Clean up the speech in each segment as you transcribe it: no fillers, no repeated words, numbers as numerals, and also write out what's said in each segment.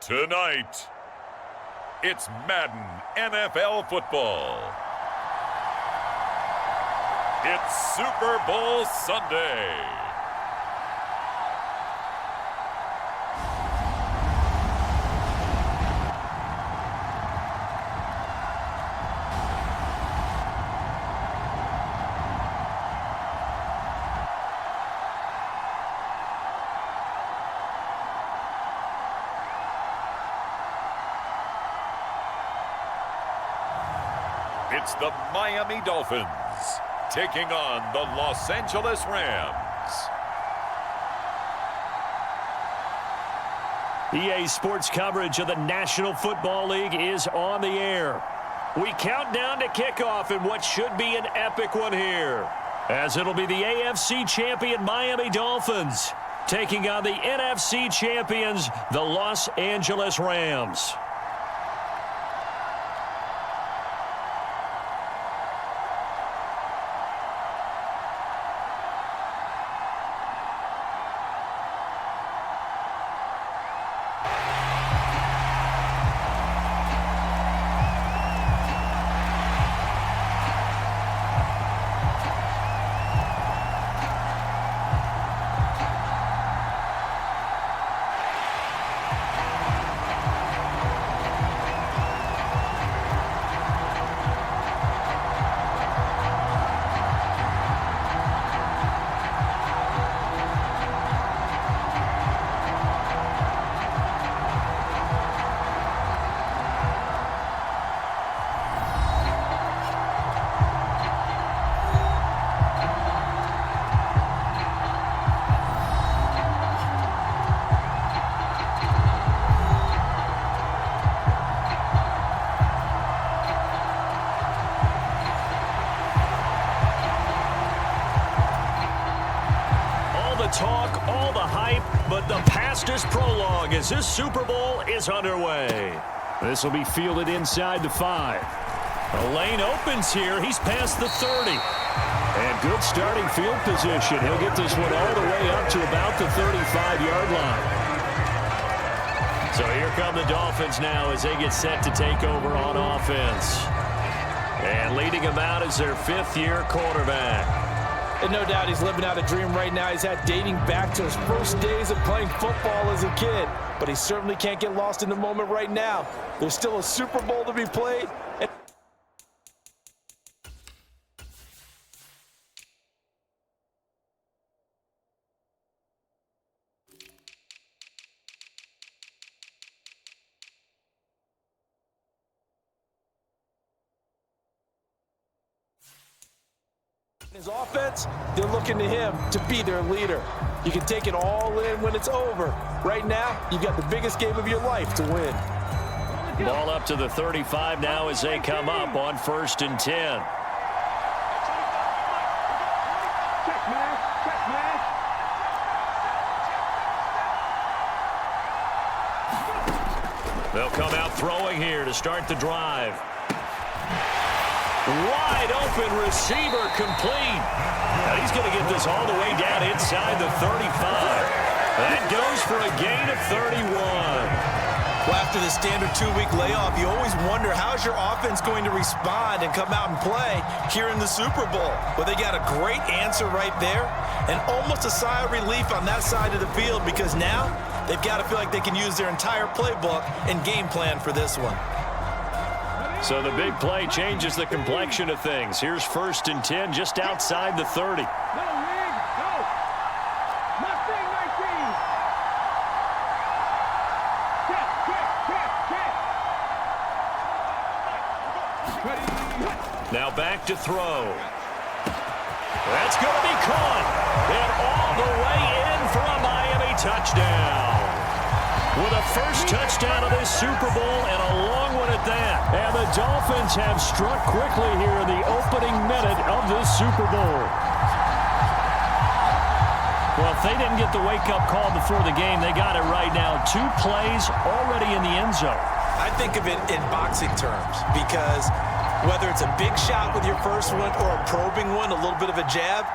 Tonight, it's Madden NFL football. It's Super Bowl Sunday. It's the Miami Dolphins taking on the Los Angeles Rams. EA Sports coverage of the National Football League is on the air. We count down to kickoff in what should be an epic one here, as it'll be the AFC champion Miami Dolphins taking on the NFC champions, the Los Angeles Rams. Talk, all the hype, but the past is prologue as this Super Bowl is underway. This will be fielded inside the 5. The lane opens here. He's past the 30. And good starting field position. He'll get this one all the way up to about the 35-yard line. So here come the Dolphins now as they get set to take over on offense. And leading them out is their 5th-year quarterback. And no doubt he's living out a dream right now. He's had dating back to his first days of playing football as a kid. But he certainly can't get lost in the moment right now. There's still a Super Bowl to be played. His offense, they're looking to him to be their leader. You can take it all in when it's over. Right now, you've got the biggest game of your life to win. Ball up to the 35 now as they come up on 1st and 10. They'll come out throwing here to start the drive. Wide open receiver complete. And he's going to get this all the way down inside the 35. That goes for a gain of 31. Well, after the standard 2-week layoff, you always wonder how's your offense going to respond and come out and play here in the Super Bowl. Well, they got a great answer right there and almost a sigh of relief on that side of the field because now they've got to feel like they can use their entire playbook and game plan for this one. So the big play changes the complexion of things. Here's 1st and 10 just outside the 30. Now back to throw. That's going to be caught. And all the way in for a Miami touchdown. With a first touchdown of this Super Bowl and a long one at that. And the Dolphins have struck quickly here in the opening minute of this Super Bowl. Well, if they didn't get the wake-up call before the game, they got it right now. 2 plays already in the end zone. I think of it in boxing terms because whether it's a big shot with your first one or a probing one, a little bit of a jab,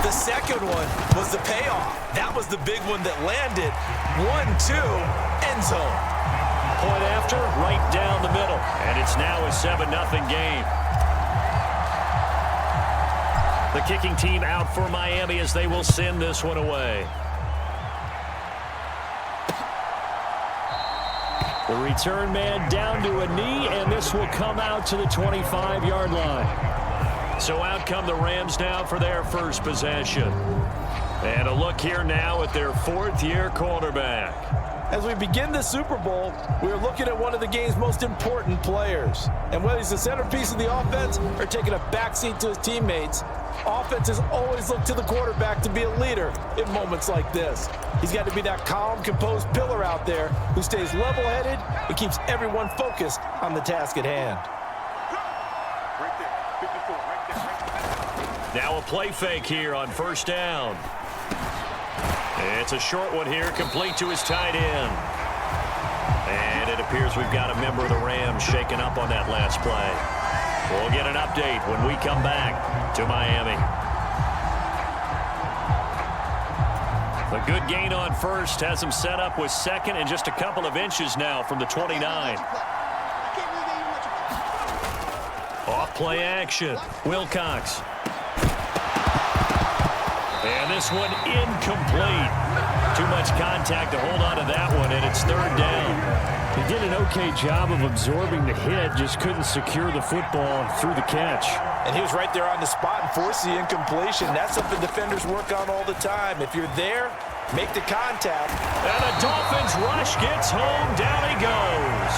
the second one was the payoff. That was the big one that landed. 1-2, end zone. point after, right down the middle. And it's now a 7-0 game. The kicking team out for Miami as they will send this one away. The return man down to a knee, and this will come out to the 25-yard line. So out come the Rams now for their first possession. And a look here now at their fourth-year quarterback. As we begin the Super Bowl, we are looking at one of the game's most important players. And whether he's the centerpiece of the offense or taking a backseat to his teammates, offenses always look to the quarterback to be a leader in moments like this. He's got to be that calm, composed pillar out there who stays level-headed and keeps everyone focused on the task at hand. Now a play fake here on first down. It's a short one here, complete to his tight end. And it appears we've got a member of the Rams shaken up on that last play. We'll get an update when we come back to Miami. A good gain on first has him set up with second and just a couple of inches now from the 29. Off play action. Wilcox. And this one incomplete. Too much contact to hold on to that one, and it's third down. He did an okay job of absorbing the hit, just couldn't secure the football through the catch. And he was right there on the spot and forced the incompletion. That's something defenders work on all the time. If you're there, make the contact. And the Dolphins rush gets home. Down he goes.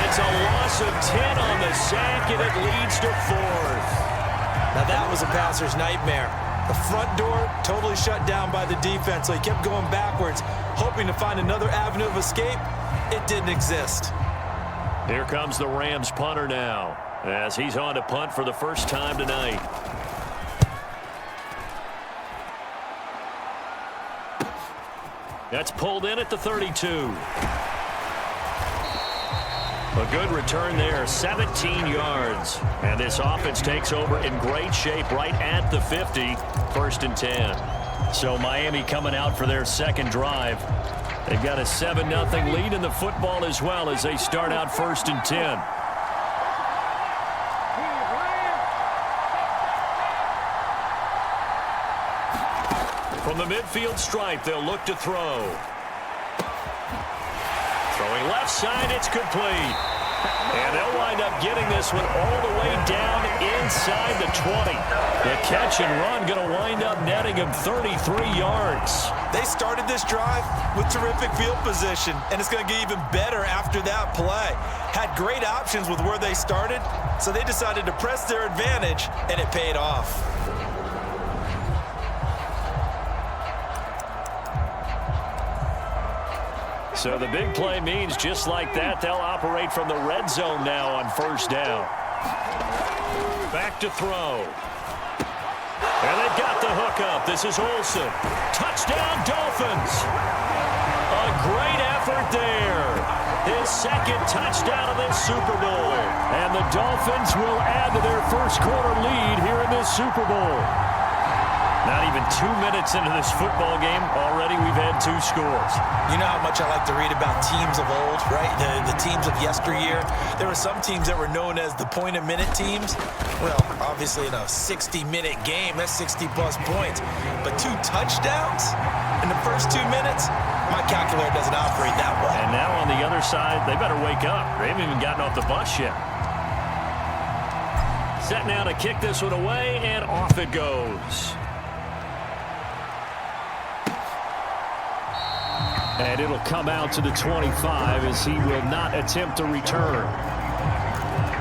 It's a loss of 10 on the sack, and it leads to fourth. Now that was a passer's nightmare. The front door totally shut down by the defense, so he kept going backwards, hoping to find another avenue of escape. It didn't exist. Here comes the Rams punter now, as he's on to punt for the first time tonight. That's pulled in at the 32. A good return there, 17 yards. And this offense takes over in great shape right at the 50, first and 10. So Miami coming out for their second drive. They've got a 7-0 lead in the football as well as they start out first and 10. From the midfield stripe, they'll look to throw. Throwing left side, it's complete. And they'll wind up getting this one all the way down inside the 20. The catch and run going to wind up netting him 33 yards. They started this drive with terrific field position, and it's going to get even better after that play. Had great options with where they started, so they decided to press their advantage, and it paid off. So the big play means just like that, they'll operate from the red zone now on first down. Back to throw. And they've got the hook up. This is Olsen. Touchdown, Dolphins. A great effort there. His second touchdown of this Super Bowl. And the Dolphins will add to their first quarter lead here in this Super Bowl. Not even 2 minutes into this football game, already we've had 2 scores. You know how much I like to read about teams of old, right? The teams of yesteryear. There were some teams that were known as the point-a-minute teams. Well, obviously in a 60-minute game, that's 60-plus points. But 2 touchdowns in the first 2 minutes? My calculator doesn't operate that way. And now on the other side, they better wake up. They haven't even gotten off the bus yet. Set now to kick this one away, and off it goes. And it'll come out to the 25 as he will not attempt to return.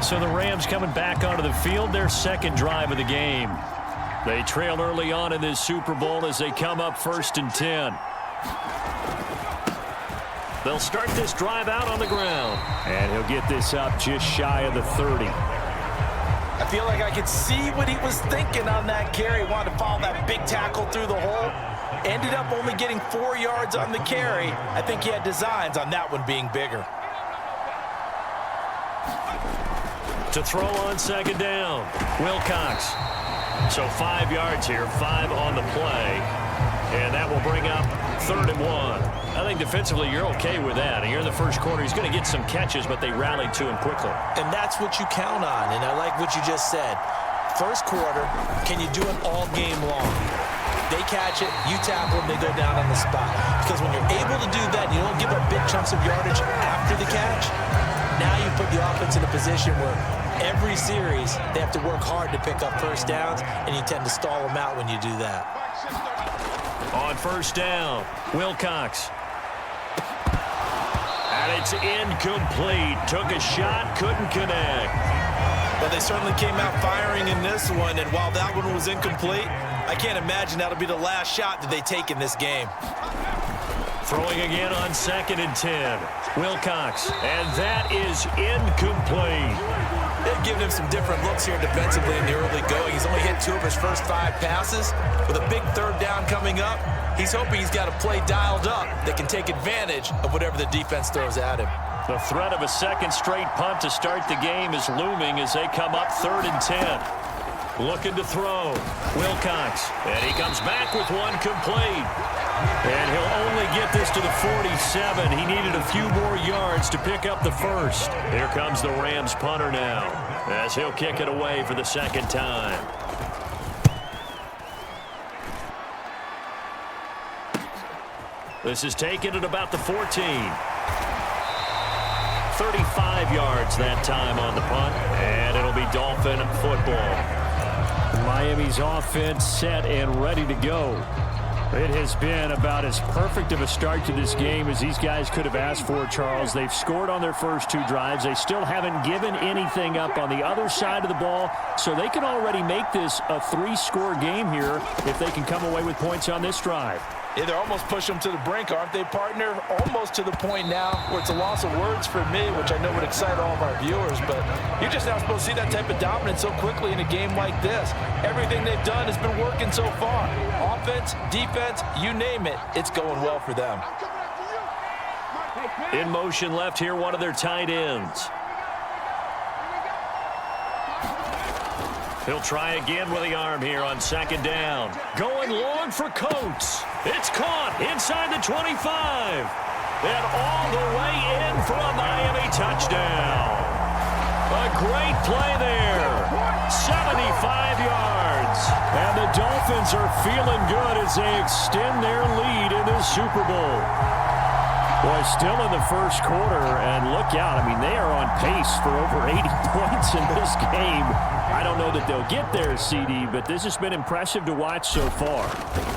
So the Rams coming back onto the field, their second drive of the game. They trail early on in this Super Bowl as they come up first and 10. They'll start this drive out on the ground. And he'll get this up just shy of the 30. I feel like I could see what he was thinking on that carry. Wanted to follow that big tackle through the hole. Ended up only getting 4 yards on the carry. I think he had designs on that one being bigger. To throw on second down, Wilcox. So 5 yards here, 5 on the play. And that will bring up 3rd and 1. I think think defensively you're okay with that. And you're in the first quarter. He's going to get some catches, but they rallied to him quickly. And that's what you count on, and I like what you just said. First quarter, can you do it all game long? They catch it, you tackle them, they go down on the spot. Because when you're able to do that, you don't give up big chunks of yardage after the catch. Now you put the offense in a position where every series they have to work hard to pick up first downs, and you tend to stall them out when you do that. On first down, Wilcox. And it's incomplete. Took a shot, couldn't connect. Well, they certainly came out firing in this one, and while that one was incomplete, I can't imagine that'll be the last shot that they take in this game. Throwing again on 2nd and 10. Wilcox, and that is incomplete. They've given him some different looks here defensively in the early going. He's only hit 2 of his first 5 passes. With a big third down coming up, he's hoping he's got a play dialed up that can take advantage of whatever the defense throws at him. The threat of a second straight punt to start the game is looming as they come up 3rd and 10. Looking to throw. Wilcox, and he comes back with one complete. And he'll only get this to the 47. He needed a few more yards to pick up the first. Here comes the Rams punter now, as he'll kick it away for the second time. This is taken at about the 14. 35 yards that time on the punt, and it'll be Dolphin football. Miami's offense set and ready to go. It has been about as perfect of a start to this game as these guys could have asked for, Charles. They've scored on their first 2 drives. They still haven't given anything up on the other side of the ball, so they can already make this a 3-score game here if they can come away with points on this drive. Yeah, they're almost pushing them to the brink, aren't they, partner? Almost to the point now where it's a loss of words for me, which I know would excite all of our viewers, but you're just not supposed to see that type of dominance so quickly in a game like this. Everything they've done has been working so far. Offense, defense, you name it, it's going well for them. In motion left here, one of their tight ends. He'll try again with the arm here on 2nd down. Going long for Coates. It's caught inside the 25. And all the way in for a Miami touchdown. A great play there. 75 yards. And the Dolphins are feeling good as they extend their lead in the Super Bowl. Boy, still in the first quarter, and look out. I mean, they are on pace for over 80 points in this game. I don't know that they'll get there, CD, but this has been impressive to watch so far.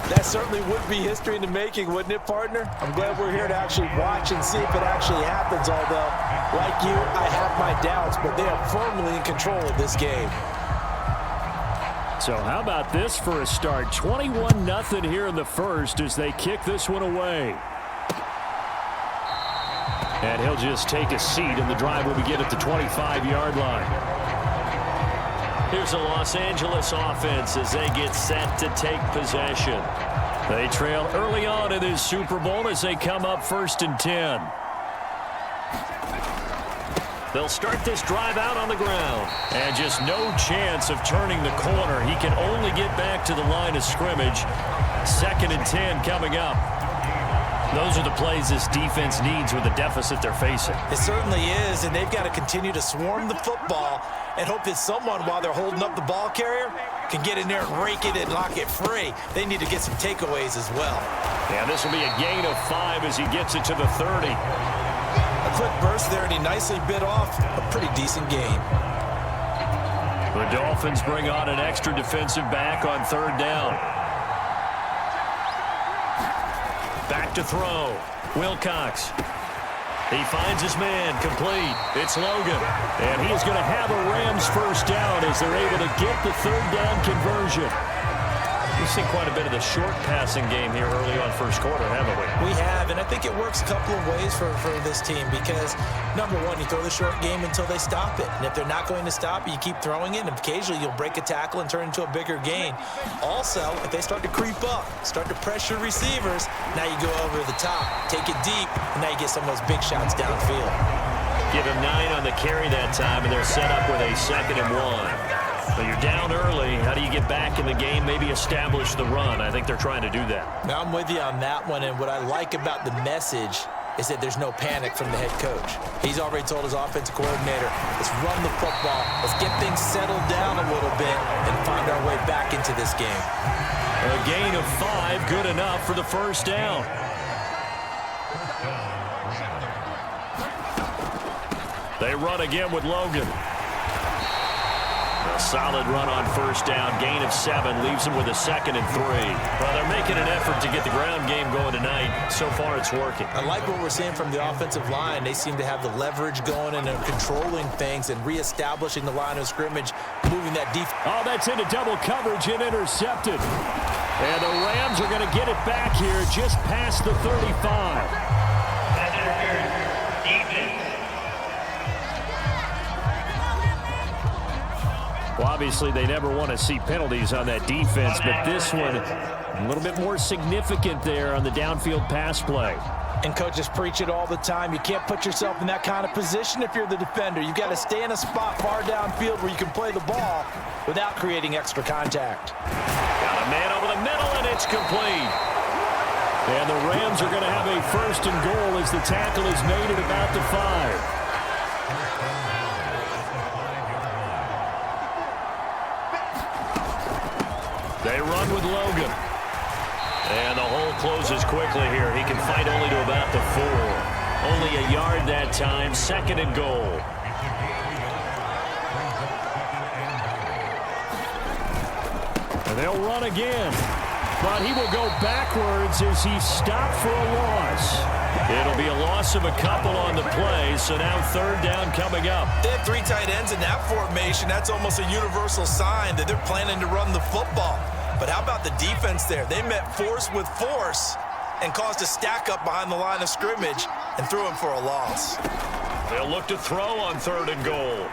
That certainly would be history in the making, wouldn't it, partner? I'm glad we're here to actually watch and see if it actually happens, although, like you, I have my doubts, but they are firmly in control of this game. So how about this for a start? 21-0 here in the first as they kick this one away. And he'll just take a seat, and the drive will begin at the 25-yard line. Here's the Los Angeles offense as they get set to take possession. They trail early on in this Super Bowl as they come up 1st and 10. They'll start this drive out on the ground. And just no chance of turning the corner. He can only get back to the line of scrimmage. 2nd and 10 coming up. Those are the plays this defense needs with the deficit they're facing. It certainly is, and they've got to continue to swarm the football and hope that someone, while they're holding up the ball carrier, can get in there and rake it and lock it free. They need to get some takeaways as well. And this will be a gain of 5 as he gets it to the 30. A quick burst there, and he nicely bit off a pretty decent gain. The Dolphins bring on an extra defensive back on 3rd down. Back to throw. Wilcox. He finds his man complete. It's Logan. And he is going to have a Rams first down as they're able to get the 3rd down conversion. We've seen quite a bit of the short passing game here early on first quarter, haven't we? We have, and I think it works a couple of ways for this team because, number one, you throw the short game until they stop it. And if they're not going to stop it, you keep throwing it, and occasionally you'll break a tackle and turn into a bigger gain. Also, if they start to creep up, start to pressure receivers, now you go over the top, take it deep, and now you get some of those big shots downfield. Give him 9 on the carry that time, and they're set up with a 2nd and 1. Well, you're down early. How do you get back in the game, maybe establish the run? I think they're trying to do that. Now, I'm with you on that one, and what I like about the message is that there's no panic from the head coach. He's already told his offensive coordinator, let's run the football, let's get things settled down a little bit and find our way back into this game. A gain of 5, good enough for the first down. They run again with Logan. A solid run on first down. Gain of 7 leaves them with a 2nd and 3. Well, they're making an effort to get the ground game going tonight. So far, it's working. I like what we're seeing from the offensive line. They seem to have the leverage going and are controlling things and reestablishing the line of scrimmage, moving that defense. Oh, that's into double coverage and intercepted. And the Rams are going to get it back here just past the 35. Well, obviously, they never want to see penalties on that defense, but this one a little bit more significant there on the downfield pass play. And coaches preach it all the time. You can't put yourself in that kind of position if you're the defender. You've got to stay in a spot far downfield where you can play the ball without creating extra contact. Got a man over the middle, and it's complete. And the Rams are going to have a 1st and goal as the tackle is made at about the 5. They run with Logan. And the hole closes quickly here. He can fight only to about the 4. Only a yard that time. 2nd and goal. And they'll run again. But he will go backwards as he's stopped for a loss. It'll be a loss of a couple on the play, so now 3rd down coming up. They had 3 tight ends in that formation. That's almost a universal sign that they're planning to run the football. But how about the defense there? They met force with force and caused a stack up behind the line of scrimmage and threw him for a loss. They'll look to throw on 3rd and goal.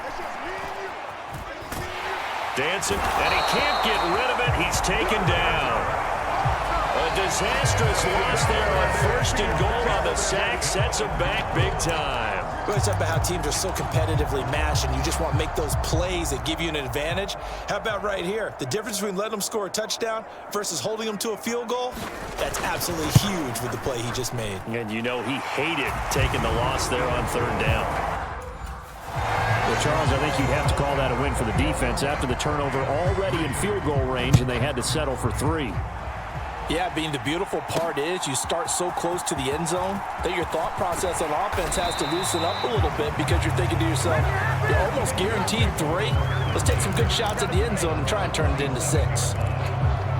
Dancing, and he can't get rid of it. He's taken down. A disastrous loss there on 1st and goal on the sack. Sets him back big time. We always talk about how teams are so competitively matched and you just want to make those plays that give you an advantage. How about right here? The difference between letting them score a touchdown versus holding them to a field goal, that's absolutely huge with the play he just made. And you know he hated taking the loss there on 3rd down. Well, Charles, I think you'd have to call that a win for the defense after the turnover already in field goal range, and they had to settle for 3. Yeah, Bean, the beautiful part is you start so close to the end zone that your thought process on offense has to loosen up a little bit because you're thinking to yourself, you're almost guaranteed 3. Let's take some good shots at the end zone and try and turn it into 6.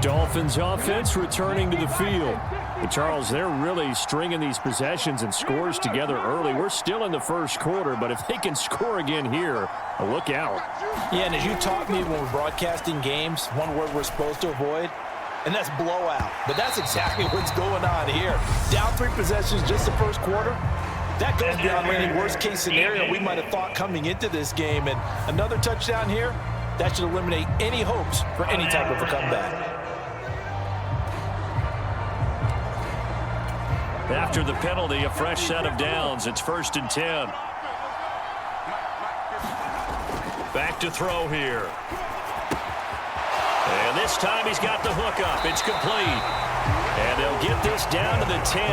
Dolphins offense returning to the field. But Charles, they're really stringing these possessions and scores together early. We're still in the first quarter, but if they can score again here, look out. Yeah, and as you taught me when we're broadcasting games, one word we're supposed to avoid, and that's blowout. But that's exactly what's going on here. Down 3 possessions just the first quarter. That goes beyond any worst-case scenario we might have thought coming into this game. And another touchdown here, that should eliminate any hopes for any type of a comeback. After the penalty, a fresh set of downs. It's 1st and 10. Back to throw here. And this time he's got the hook up. It's complete. And they'll get this down to the 10.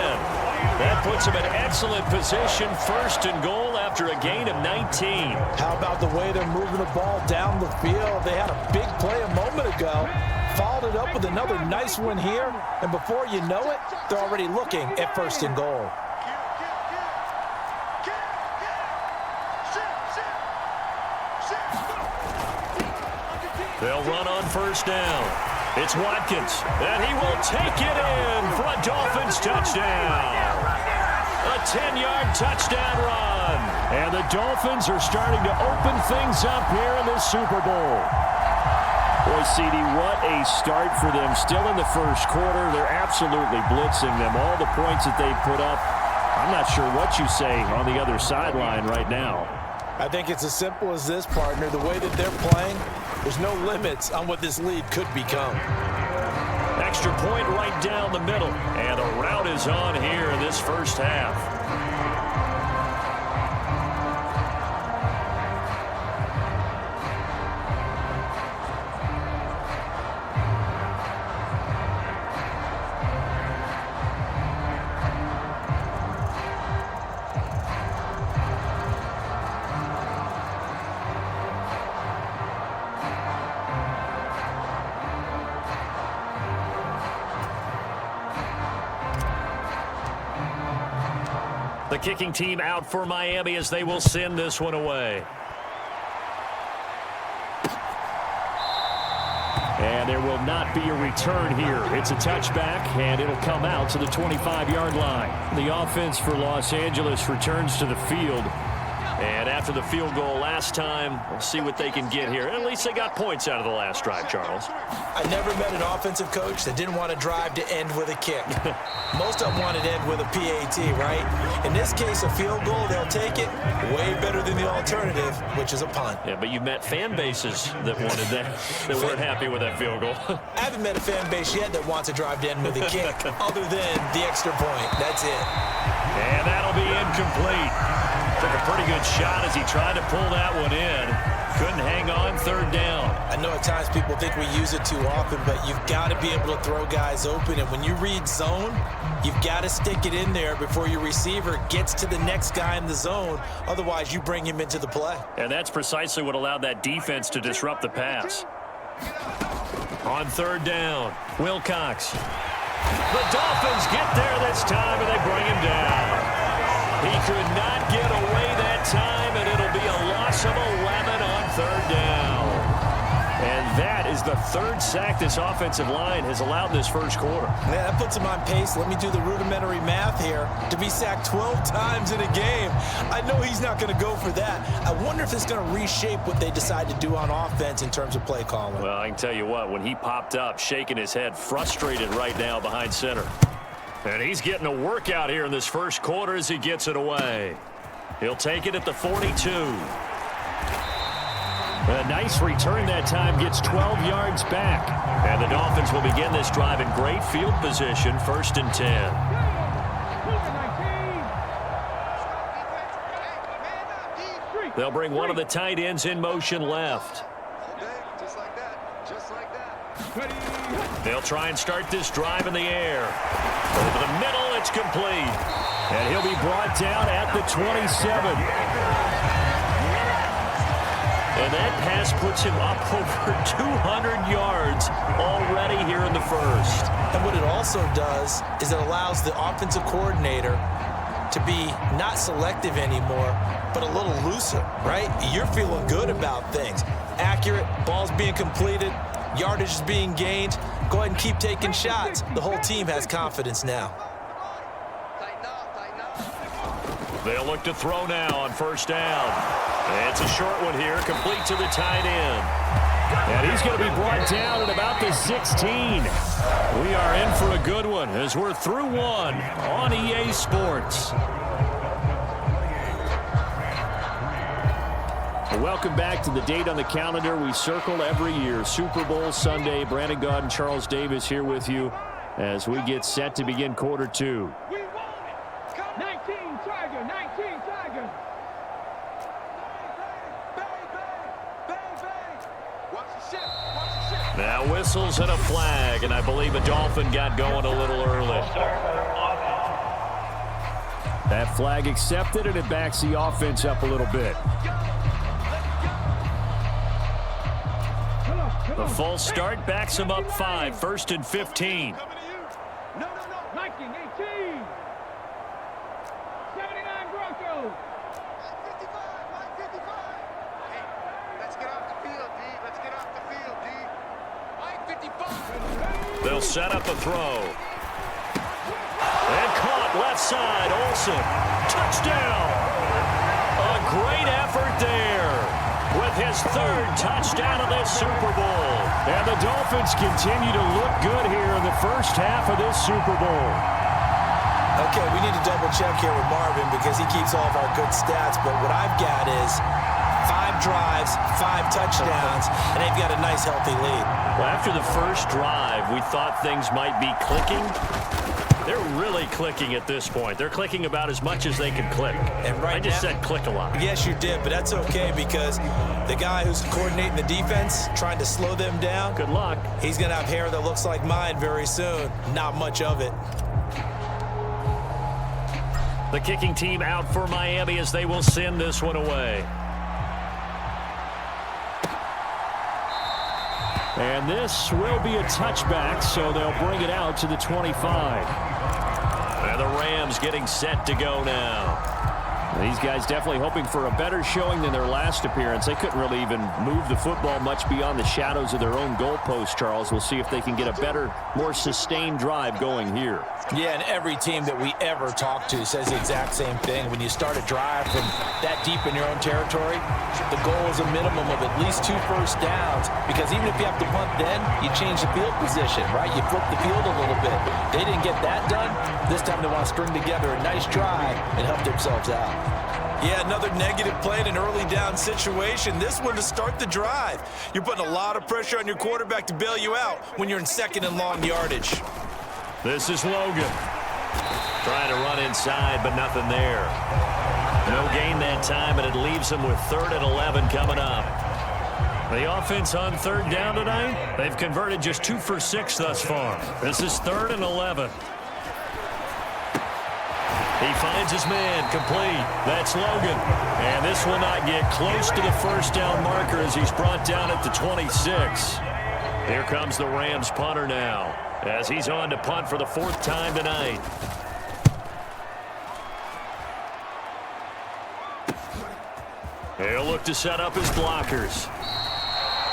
That puts him in excellent position. 1st and goal after a gain of 19. How about the way they're moving the ball down the field? They had a big play a moment ago. Followed it up with another nice one here. And before you know it, they're already looking at 1st and goal. They'll run on 1st down. It's Watkins, and he will take it in for a Dolphins touchdown. A 10-yard touchdown run. And the Dolphins are starting to open things up here in the Super Bowl. Boy, CD, what a start for them. Still in the first quarter. They're absolutely blitzing them. All the points that they put up, I'm not sure what you say on the other sideline right now. I think it's as simple as this, partner. The way that they're playing, there's no limits on what this lead could become. Extra point right down the middle. And a rout is on here in this first half. The kicking team out for Miami as they will send this one away. And there will not be a return here. It's a touchback, and it'll come out to the 25-yard line. The offense for Los Angeles returns to the field. And after the field goal last time, we'll see what they can get here. At least they got points out of the last drive, Charles. I never met an offensive coach that didn't want to drive to end with a kick. Most of them wanted to end with a PAT, right? In this case, a field goal, they'll take it. Way better than the alternative, which is a punt. Yeah, but you met fan bases that wanted that, that weren't happy with that field goal. I haven't met a fan base yet that wants to drive to end with a kick, other than the extra point. That's it. And that'll be incomplete. Took a pretty good shot as he tried to pull that one in. Couldn't hang on, third down. I know at times people think we use it too often, but you've got to be able to throw guys open. And when you read zone, you've got to stick it in there before your receiver gets to the next guy in the zone. Otherwise, you bring him into the play. And that's precisely what allowed that defense to disrupt the pass. On third down, Wilcox. The Dolphins get there this time, and they bring him down. He could not get away that time, and it'll be a loss of 11 on third down. And that is the third sack this offensive line has allowed this first quarter. Yeah, that puts him on pace. Let me do the rudimentary math here. To be sacked 12 times in a game, I know he's not going to go for that. I wonder if it's going to reshape what they decide to do on offense in terms of play calling. Well, I can tell you what, when he popped up, shaking his head, frustrated right now behind center. And he's getting a workout here in this first quarter as he gets it away. He'll take it at the 42. A nice return that time, gets 12 yards back. And the Dolphins will begin this drive in great field position, 1st and 10. They'll bring one of the tight ends in motion left. They'll try and start this drive in the air. Over the middle, it's complete. And he'll be brought down at the 27. And that pass puts him up over 200 yards already here in the first. And what it also does is it allows the offensive coordinator to be not selective anymore, but a little looser, right? You're feeling good about things. Accurate, balls being completed, yardage is being gained. Go ahead and keep taking shots. The whole team has confidence now. They'll look to throw now on first down. It's a short one here, complete to the tight end. And he's going to be brought down at about the 16. We are in for a good one as we're through one on EA Sports. Welcome back to the date on the calendar we circle every year. Super Bowl Sunday. Brandon Gaud and Charles Davis here with you as we get set to begin quarter two. 19 Tiger, 19 Tiger. Now whistles and a flag, and I believe a Dolphin got going a little early. That flag accepted, and it backs the offense up a little bit. The full start backs him up 5, 1st and 15. No, 19, 18. 79 Broncos. 55. Hey, let's get off the field, D. Let's get off the field, D. 55. They'll set up a throw. And caught left side, Olsen. Touchdown. A great effort there with his 3rd touchdown of this Super Bowl. And the Dolphins continue to look good here in the first half of this Super Bowl. Okay, we need to double check here with Marvin because he keeps all of our good stats, but what I've got is 5 drives, 5 touchdowns, and they've got a nice, healthy lead. Well, after the first drive, we thought things might be clicking. They're really clicking at this point. They're clicking about as much as they can click. And right I just now, said click a lot. Yes, you did, but that's okay because the guy who's coordinating the defense, trying to slow them down, Good luck. he's going to have hair that looks like mine very soon. Not much of it. The kicking team out for Miami as they will send this one away. And this will be a touchback, so they'll bring it out to the 25. And the Rams getting set to go now. These guys definitely hoping for a better showing than their last appearance. They couldn't really even move the football much beyond the shadows of their own goalpost, Charles. We'll see if they can get a better, more sustained drive going here. Yeah, and every team that we ever talk to says the exact same thing. When you start a drive from that deep in your own territory, the goal is a minimum of at least 2 first downs, because even if you have to punt then, you change the field position, right? You flip the field a little bit. They didn't get that done. This time they want to string together a nice drive and help themselves out. Yeah, another negative play in an early down situation. This one to start the drive. You're putting a lot of pressure on your quarterback to bail you out when you're in second and long yardage. This is Logan. Trying to run inside, but nothing there. No gain that time, and it leaves them with 3rd and 11 coming up. The offense on 3rd down tonight, they've converted just 2 for 6 thus far. This is 3rd and 11. He finds his man, complete. That's Logan. And this will not get close to the first down marker as he's brought down at the 26. Here comes the Rams punter now, as he's on to punt for the 4th time tonight. He'll look to set up his blockers.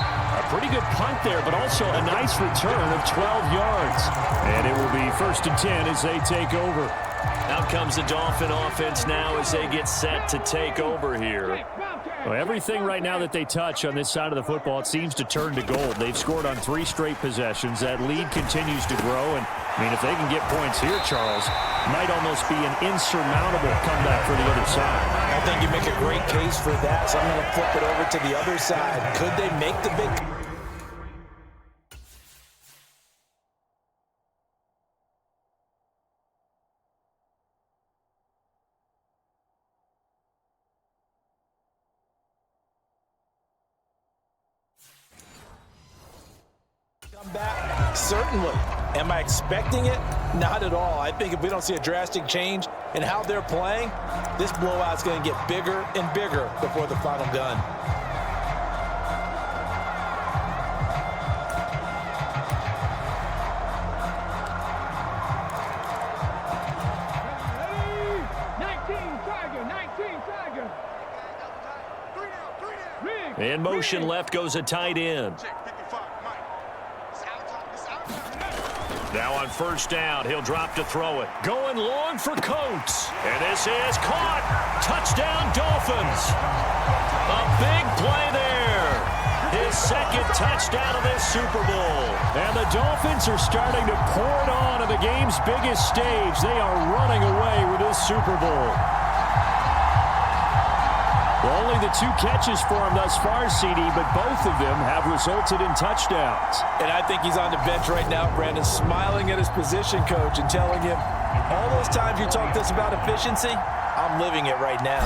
A pretty good punt there, but also a nice return of 12 yards. And it will be 1st and 10 as they take over. Out comes the Dolphin offense now as they get set to take over here. Well, everything right now that they touch on this side of the football, it seems to turn to gold. They've scored on 3 straight possessions. That lead continues to grow. And, I mean, if they can get points here, Charles, might almost be an insurmountable comeback for the other side. I think you make a great case for that, so I'm going to flip it over to the other side. Could they make the big... back? Certainly. Am I expecting it? Not at all. I think if we don't see a drastic change in how they're playing, this blowout's going to get bigger and bigger before the final gun. In motion left goes a tight end. Now on 1st down, he'll drop to throw it. Going long for Coates. And this is caught. Touchdown, Dolphins. A big play there. His 2nd touchdown of this Super Bowl. And the Dolphins are starting to pour it on the game's biggest stage. They are running away with this Super Bowl. Well, only the 2 catches for him thus far, CD, but both of them have resulted in touchdowns. And I think he's on the bench right now, Brandon, smiling at his position coach and telling him, all those times you talk this about efficiency, I'm living it right now.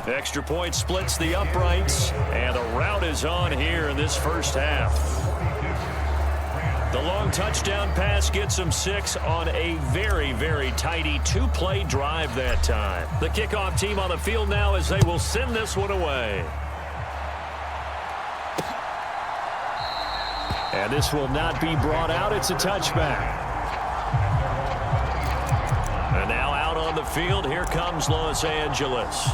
Extra point splits the uprights, and the route is on here in this first half. The long touchdown pass gets him 6 on a very, very tidy 2-play drive that time. The kickoff team on the field now as they will send this one away. And this will not be brought out. It's a touchback. And now out on the field, here comes Los Angeles.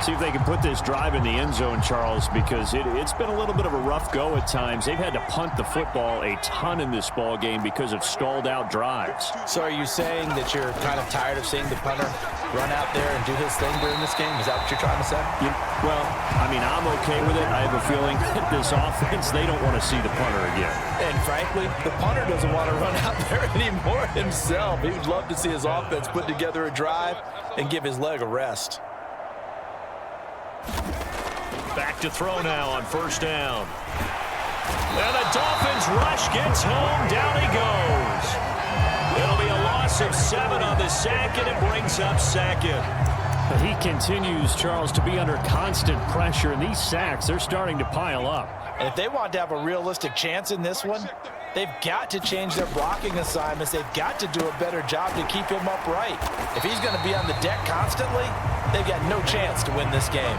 See if they can put this drive in the end zone, Charles, because it's been a little bit of a rough go at times. They've had to punt the football a ton in this ball game because of stalled out drives. So are you saying that you're kind of tired of seeing the punter run out there and do his thing during this game? Is that what you're trying to say? Well, I mean, I'm okay with it. I have a feeling that this offense, they don't want to see the punter again. And frankly, the punter doesn't want to run out there anymore himself. He would love to see his offense put together a drive and give his leg a rest. Back to throw now on 1st down. And the Dolphins rush gets home. Down he goes. It'll be a loss of 7 on the sack, and it brings up 2nd. He continues, Charles, to be under constant pressure, and these sacks, they're starting to pile up. And if they want to have a realistic chance in this one, they've got to change their blocking assignments. They've got to do a better job to keep him upright. If he's going to be on the deck constantly, they've got no chance to win this game.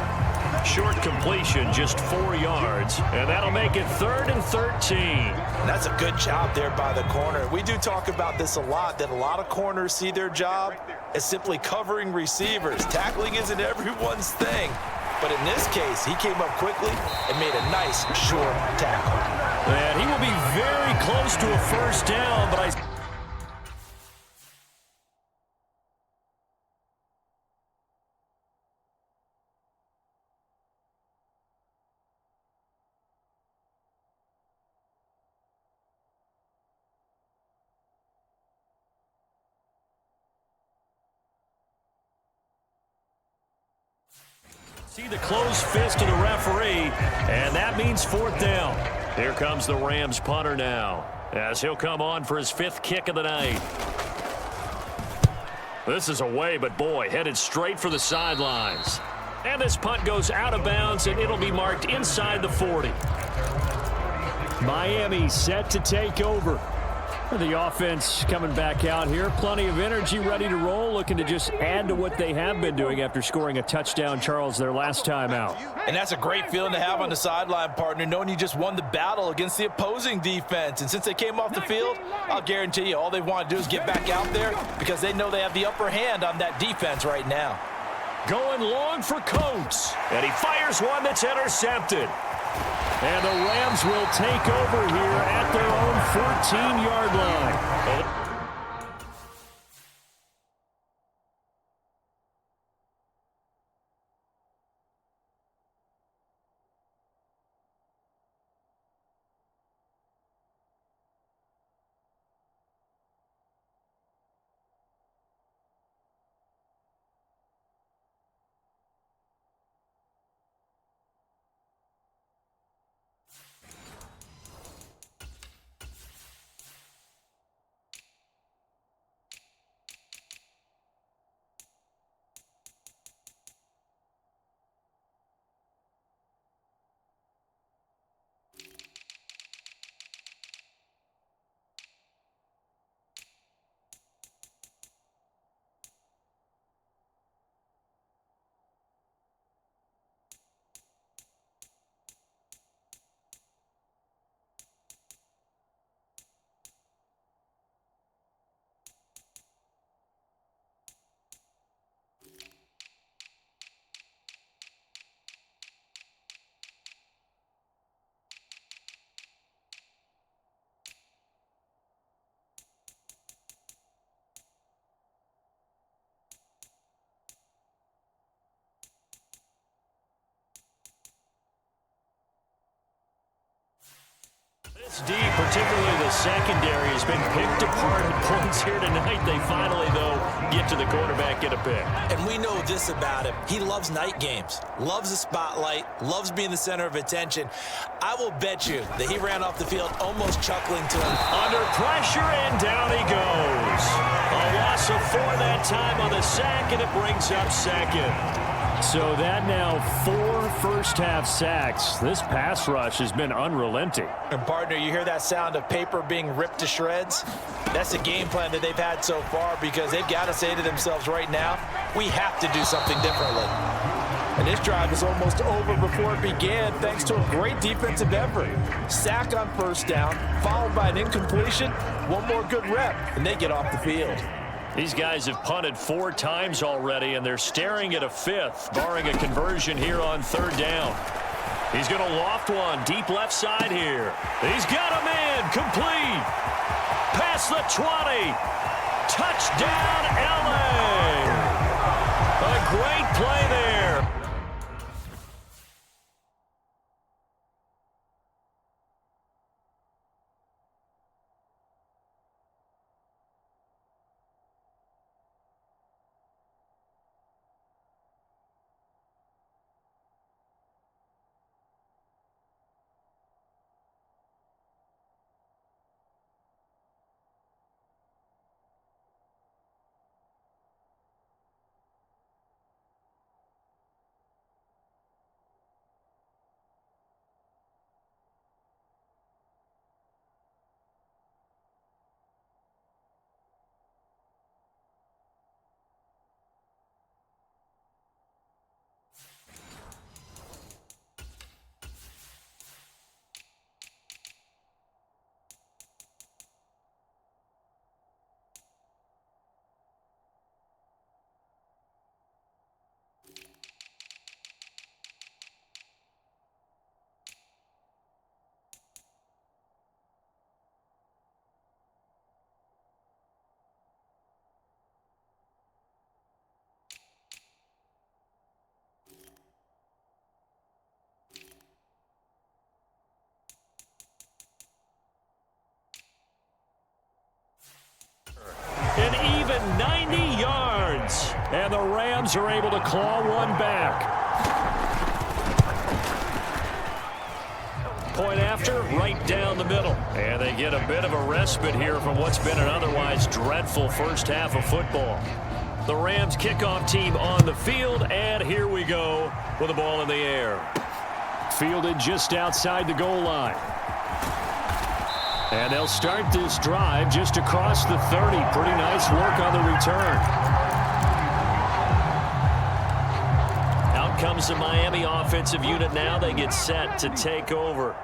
Short completion, just 4 yards, and that'll make it 3rd and 13. And that's a good job there by the corner. We do talk about this a lot, that a lot of corners see their job as simply covering receivers. Tackling isn't everyone's thing. But in this case, he came up quickly and made a nice short tackle. And he will be very close to a first down, but I... See the closed fist of the referee, and that means 4th down. Here comes the Rams punter now, as he'll come on for his 5th kick of the night. This is away, but boy, headed straight for the sidelines. And this punt goes out of bounds, and it'll be marked inside the 40. Miami set to take over. The offense coming back out here. Plenty of energy, ready to roll, looking to just add to what they have been doing after scoring a touchdown, Charles, their last time out. And that's a great feeling to have on the sideline, partner, knowing you just won the battle against the opposing defense. And since they came off the field, I'll guarantee you all they want to do is get back out there because they know they have the upper hand on that defense right now. Going long for Coates, and he fires one that's intercepted. And the Rams will take over here at their own 14-yard line. This D, particularly the secondary, has been picked apart at points here tonight. They finally, though, get to the quarterback, get a pick. And we know this about him. He loves night games, loves the spotlight, loves being the center of attention. I will bet you that he ran off the field almost chuckling to him. Under pressure, and down he goes. A loss of 4 that time on the sack, and it brings up 2nd. So that now 4 first-half sacks. This pass rush has been unrelenting. And partner, you hear that sound of paper being ripped to shreds? That's the game plan that they've had so far because they've got to say to themselves right now, we have to do something differently. And this drive is almost over before it began thanks to a great defensive effort. Sack on first down, followed by an incompletion, one more good rep, and they get off the field. These guys have punted 4 times already, and they're staring at a 5th, barring a conversion here on 3rd down. He's going to loft one deep left side here. He's got him in, complete. Past the 20. Touchdown, LA. A great play there. And the Rams are able to claw one back. Point after, right down the middle. And they get a bit of a respite here from what's been an otherwise dreadful first half of football. The Rams kickoff team on the field, and here we go with the ball in the air. Fielded just outside the goal line. And they'll start this drive just across the 30. Pretty nice work on the return. Out comes the Miami offensive unit now. They get set to take over.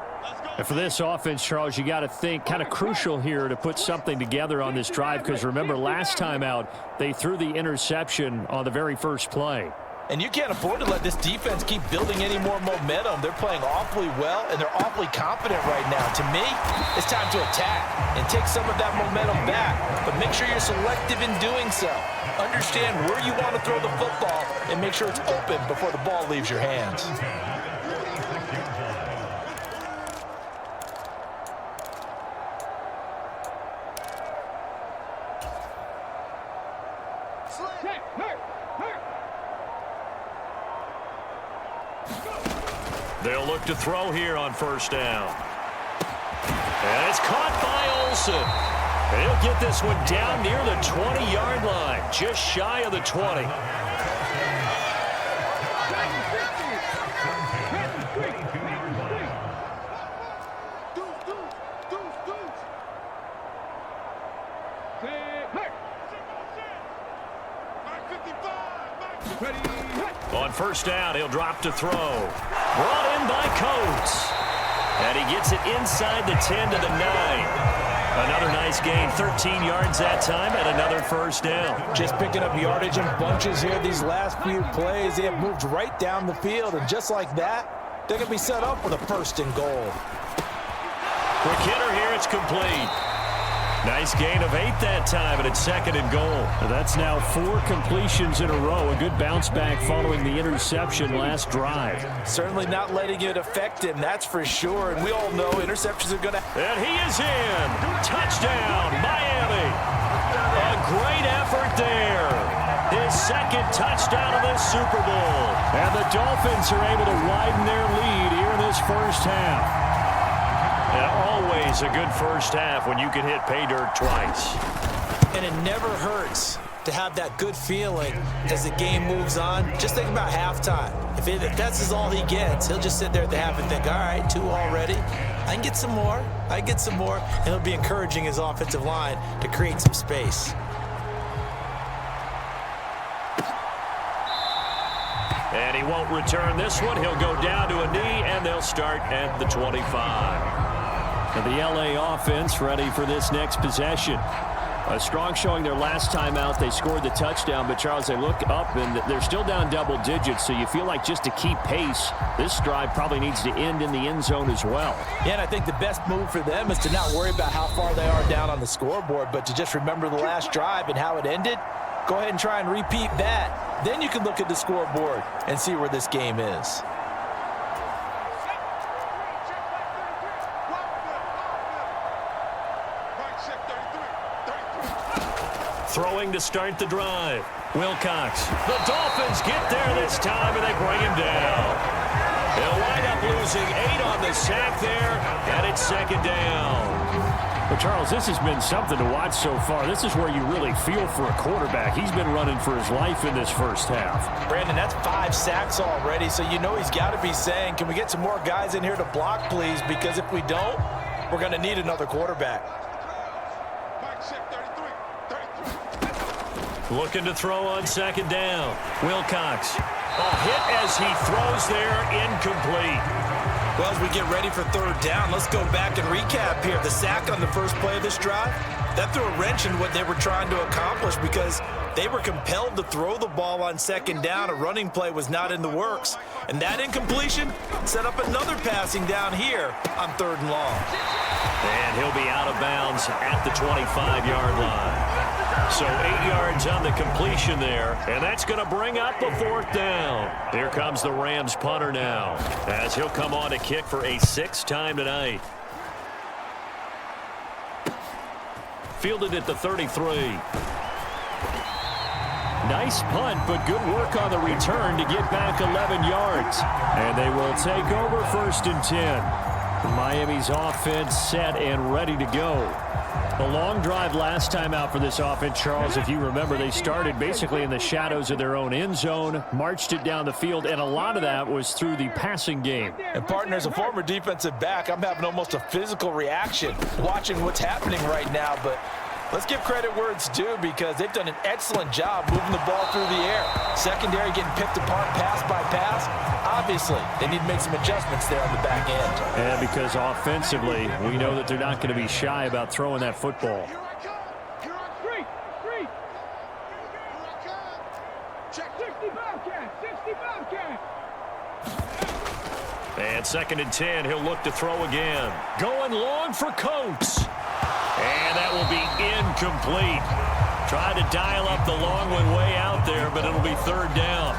And for this offense, Charles, you got to think kind of crucial here to put something together on this drive, because remember last time out they threw the interception on the very first play. And you can't afford to let this defense keep building any more momentum. They're playing awfully well, and they're awfully confident right now. To me, it's time to attack and take some of that momentum back. But make sure you're selective in doing so. Understand where you want to throw the football and make sure it's open before the ball leaves your hands. They'll look to throw here on first down. And it's caught by Olsen. And he'll get this one down near the 20-yard line, just shy of the 20. On first down, he'll drop to throw. Brought in by Coates. And he gets it inside the 10 to the 9. Another nice gain, 13 yards that time, and another first down. Just picking up yardage in bunches here these last few plays. They have moved right down the field, and just like that, they're going to be set up with a first and goal. Quick hitter here, it's complete. Nice gain of 8 that time, and it's second and goal. That's now 4 completions in a row. A good bounce back following the interception last drive. Certainly not letting it affect him, that's for sure. And we all know interceptions are going to... And he is in. Touchdown, Miami. A great effort there. His second touchdown of this Super Bowl. And the Dolphins are able to widen their lead here in this first half. And always a good first half when you can hit pay dirt twice. And it never hurts to have that good feeling as the game moves on. Just think about halftime. If that's all he gets, he'll just sit there at the half and think, all right, 2 already. I can get some more. I can get some more. And he'll be encouraging his offensive line to create some space. And he won't return this one. He'll go down to a knee, and they'll start at the 25. And the LA offense ready for this next possession. A strong showing their last time out. They scored the touchdown, but Charles, they look up and they're still down double digits, so you feel like just to keep pace, this drive probably needs to end in the end zone as well. Yeah, and I think the best move for them is to not worry about how far they are down on the scoreboard, but to just remember the last drive and how it ended. Go ahead and try and repeat that. Then you can look at the scoreboard and see where this game is. Throwing to start the drive. Wilcox. The Dolphins get there this time, and they bring him down. They'll wind up losing 8 on the sack there, and it's second down. But, Charles, this has been something to watch so far. This is where you really feel for a quarterback. He's been running for his life in this first half. Brandon, that's 5 sacks already, so you know he's got to be saying, can we get some more guys in here to block, please? Because if we don't, we're going to need another quarterback. Looking to throw on second down. Wilcox. A hit as he throws there, incomplete. Well, as we get ready for third down, let's go back and recap here. The sack on the first play of this drive, that threw a wrench in what they were trying to accomplish because they were compelled to throw the ball on second down. A running play was not in the works. And that incompletion set up another passing down here on third and long. And he'll be out of bounds at the 25-yard line. So 8 yards on the completion there, and that's going to bring up the fourth down. Here comes the Rams punter now, as he'll come on to kick for a 6th time tonight. Fielded at the 33. Nice punt, but good work on the return to get back 11 yards. And they will take over 1st and 10. Miami's offense set and ready to go. A long drive last time out for this offense, Charles. If you remember, they started basically in the shadows of their own end zone, marched it down the field, and a lot of that was through the passing game. And partner, as a former defensive back, I'm having almost a physical reaction watching what's happening right now. But let's give credit where it's due, because they've done an excellent job moving the ball through the air. Secondary getting picked apart pass by pass. Obviously, they need to make some adjustments there on the back end. And because offensively, we know that they're not going to be shy about throwing that football. Street. Check 60 Bobcat. 60 Bobcat. And 2nd and 10, he'll look to throw again. Going long for Coates. And that will be incomplete. Tried to dial up the long one way out there, but it'll be 3rd down.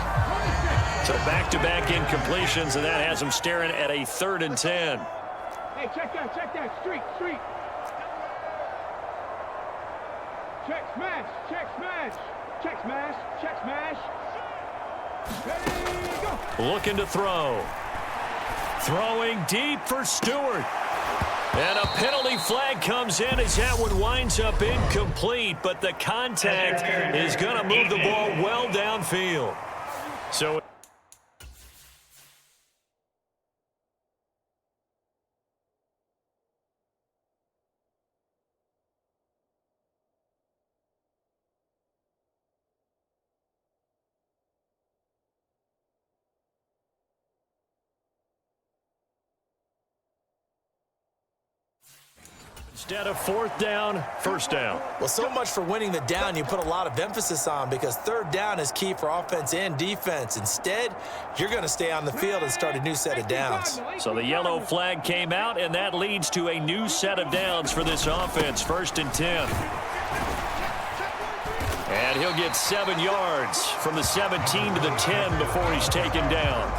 So back-to-back incompletions, and that has them staring at a 3rd and 10. Hey, check that. Street. Check smash. Ready, go. Looking to throw. Throwing deep for Stewart. And a penalty flag comes in as that one winds up incomplete, but the contact is going to move the ball well downfield. So instead of 4th down, 1st down. Well, so much for winning the down you put a lot of emphasis on, because 3rd down is key for offense and defense. Instead, you're going to stay on the field and start a new set of downs. So the yellow flag came out, and that leads to a new set of downs for this offense. 1st and 10. And he'll get 7 yards from the 17 to the 10 before he's taken down.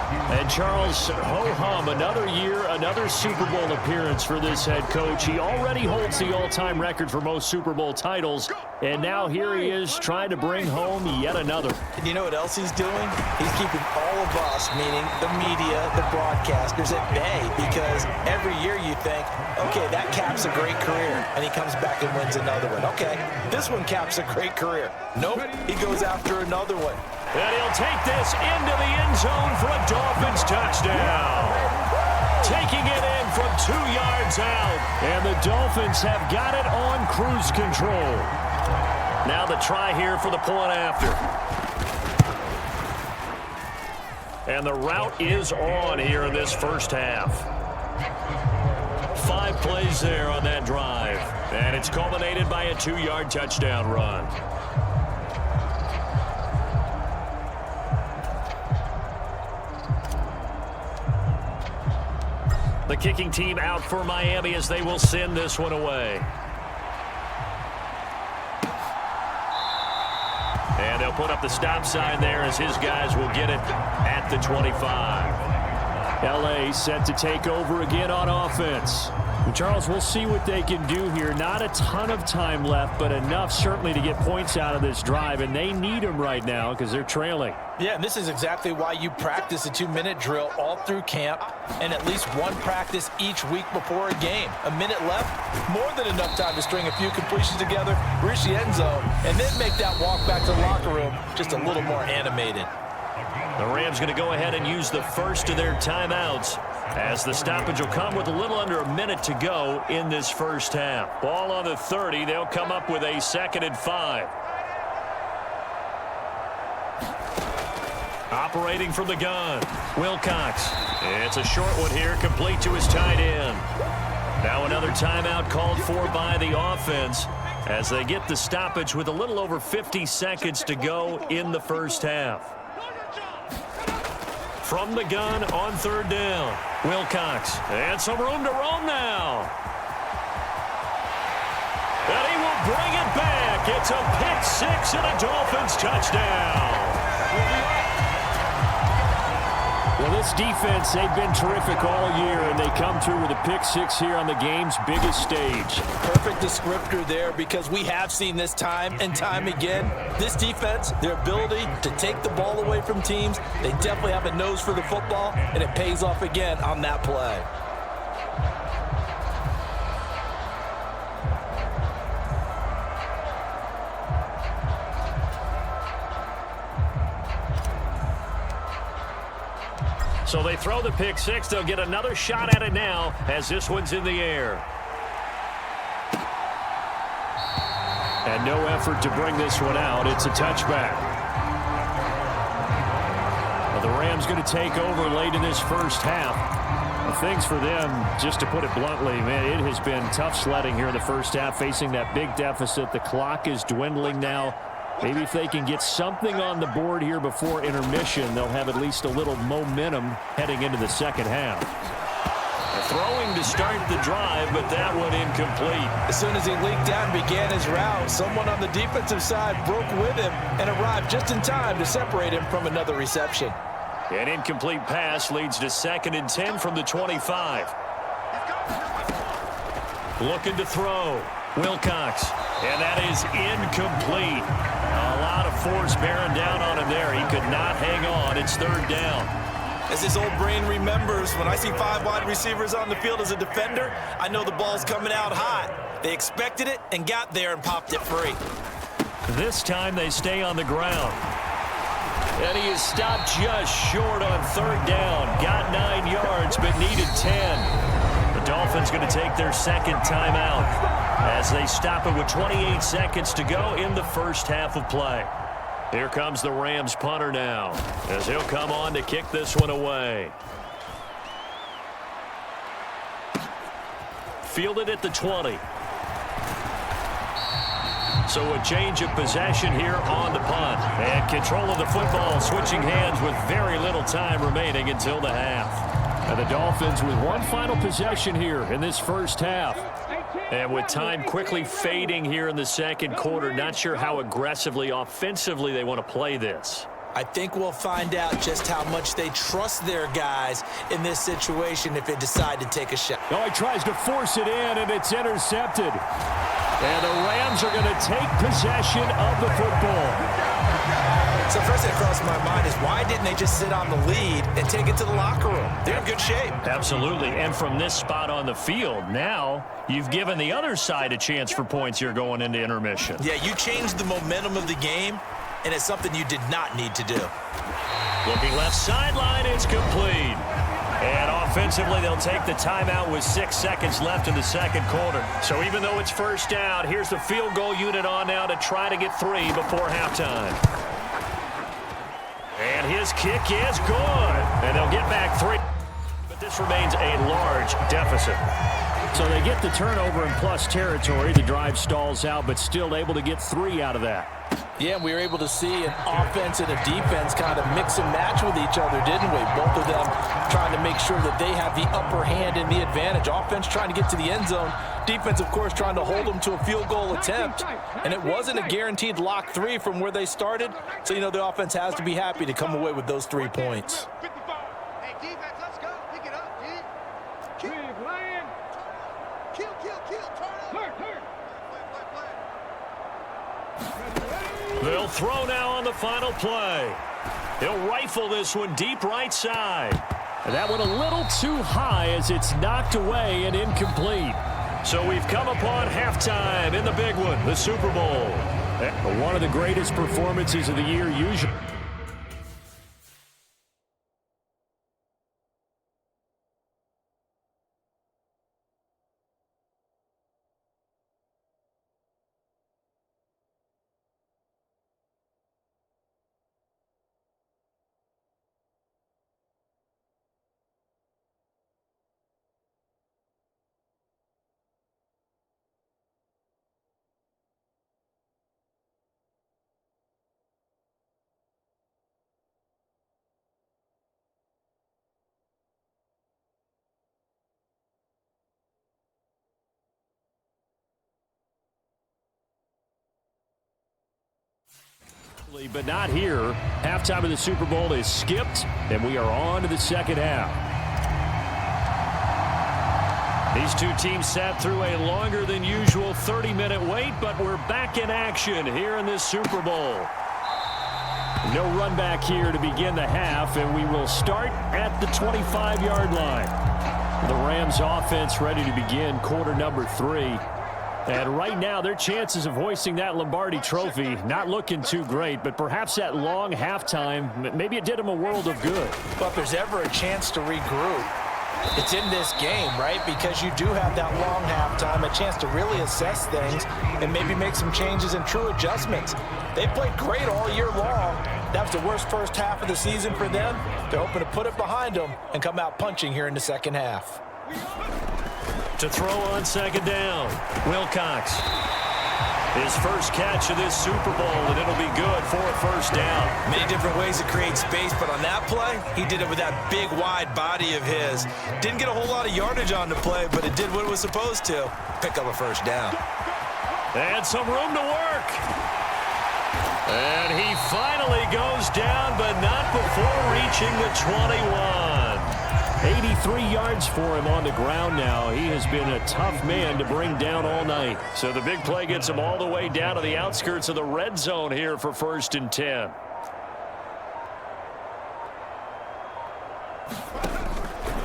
And Charles, ho-hum, another year, another Super Bowl appearance for this head coach. He already holds the all-time record for most Super Bowl titles, and now here he is trying to bring home yet another. And you know what else he's doing? He's keeping all of us, meaning the media, the broadcasters, at bay, because every year you think, okay, that caps a great career, and he comes back and wins another one. Okay, this one caps a great career. Nope, he goes after another one. And he'll take this into the end zone for a Dolphins touchdown. Taking it in from 2 yards out. And the Dolphins have got it on cruise control. Now the try here for the point after. And the route is on here in this 1st half. 5 plays there on that drive. And it's culminated by a 2-yard touchdown run. The kicking team out for Miami as they will send this one away. And they'll put up the stop sign there as his guys will get it at the 25. L.A. set to take over again on offense. Charles, we'll see what they can do here. Not a ton of time left, but enough certainly to get points out of this drive, and they need them right now because they're trailing. Yeah, and this is exactly why you practice a 2-minute drill all through camp and at least one practice each week before a game. A minute left, more than enough time to string a few completions together, reach the end zone, and then make that walk back to the locker room just a little more animated. The Rams going to go ahead and use the first of their timeouts as the stoppage will come with a little under a minute to go in this 1st half. Ball on the 30. They'll come up with a 2nd and 5. Operating from the gun, Wilcox. It's a short one here, complete to his tight end. Now another timeout called for by the offense as they get the stoppage with a little over 50 seconds to go in the 1st half. From the gun on 3rd down, Wilcox. And some room to roam now. And he will bring it back. It's a pick 6 and a Dolphins touchdown. Well, this defense, they've been terrific all year, and they come through with a pick six here on the game's biggest stage. Perfect descriptor there, because we have seen this time and time again. This defense, their ability to take the ball away from teams, they definitely have a nose for the football, and it pays off again on that play. So they throw the pick six. They'll get another shot at it now as this one's in the air. And no effort to bring this one out. It's a touchback. Well, the Rams going to take over late in this first half. Well, things for them, just to put it bluntly, man, it has been tough sledding here in the first half, facing that big deficit. The clock is dwindling now. Maybe if they can get something on the board here before intermission, they'll have at least a little momentum heading into the second half. Throwing to start the drive, but that one incomplete. As soon as he leaked out and began his route, someone on the defensive side broke with him and arrived just in time to separate him from another reception. An incomplete pass leads to 2nd and 10 from the 25. Looking to throw. Wilcox. And that is incomplete. A lot of force bearing down on him there. He could not hang on. It's 3rd down. As his old brain remembers, when I see 5 wide receivers on the field as a defender, I know the ball's coming out hot. They expected it and got there and popped it free. This time they stay on the ground. And he is stopped just short on 3rd down. Got 9 yards, but needed 10. The Dolphins going to take their 2nd timeout as they stop it with 28 seconds to go in the first half of play. Here comes the Rams punter now, as he'll come on to kick this one away. Fielded at the 20. So a change of possession here on the punt. And control of the football, switching hands with very little time remaining until the half. And the Dolphins with one final possession here in this first half. And with time quickly fading here in the second quarter, not sure how aggressively, offensively they want to play this. I think we'll find out just how much they trust their guys in this situation if they decide to take a shot. Oh, he tries to force it in, and it's intercepted. And the Rams are going to take possession of the football. So first thing that crossed my mind is, why didn't they just sit on the lead and take it to the locker room? They're in good shape. Absolutely. And from this spot on the field, now you've given the other side a chance for points here going into intermission. Yeah, you changed the momentum of the game, and it's something you did not need to do. Looking left sideline, it's complete. And offensively, they'll take the timeout with 6 seconds left in the second quarter. So even though it's first down, here's the field goal unit on now to try to get 3 before halftime. And his kick is good. And they'll get back 3. But this remains a large deficit. So they get the turnover in plus territory. The drive stalls out, but still able to get 3 out of that. Yeah, we were able to see an offense and a defense kind of mix and match with each other, didn't we? Both of them trying to make sure that they have the upper hand and the advantage. Offense trying to get to the end zone. Defense, of course, trying to hold them to a field goal attempt. And it wasn't a guaranteed lock 3 from where they started. So, you know, the offense has to be happy to come away with those 3 points. Hey, defense, let's go. Pick it up, D. Big Lion. Kill. Turn up. Turn. They'll throw now on the final play. He'll rifle this one deep right side. And that one a little too high as it's knocked away and incomplete. So we've come upon halftime in the big one, the Super Bowl. One of the greatest performances of the year usually. But not here. Halftime of the Super Bowl is skipped, and we are on to the second half. These two teams sat through a longer than usual 30-minute wait, but we're back in action here in this Super Bowl. No run back here to begin the half, and we will start at the 25-yard line. The Rams offense ready to begin quarter number 3. And right now, their chances of hoisting that Lombardi trophy not looking too great, but perhaps that long halftime, maybe it did them a world of good. But if there's ever a chance to regroup, it's in this game, right? Because you do have that long halftime, a chance to really assess things and maybe make some changes and true adjustments. They played great all year long. That was the worst first half of the season for them. They're hoping to put it behind them and come out punching here in the second half. To throw on second down, Wilcox. His first catch of this Super Bowl, and it'll be good for a first down. Many different ways to create space, but on that play, he did it with that big, wide body of his. Didn't get a whole lot of yardage on the play, but it did what it was supposed to. Pick up a first down. And some room to work. And he finally goes down, but not before reaching the 21. 83 yards for him on the ground now. He has been a tough man to bring down all night. So the big play gets him all the way down to the outskirts of the red zone here for 1st and 10.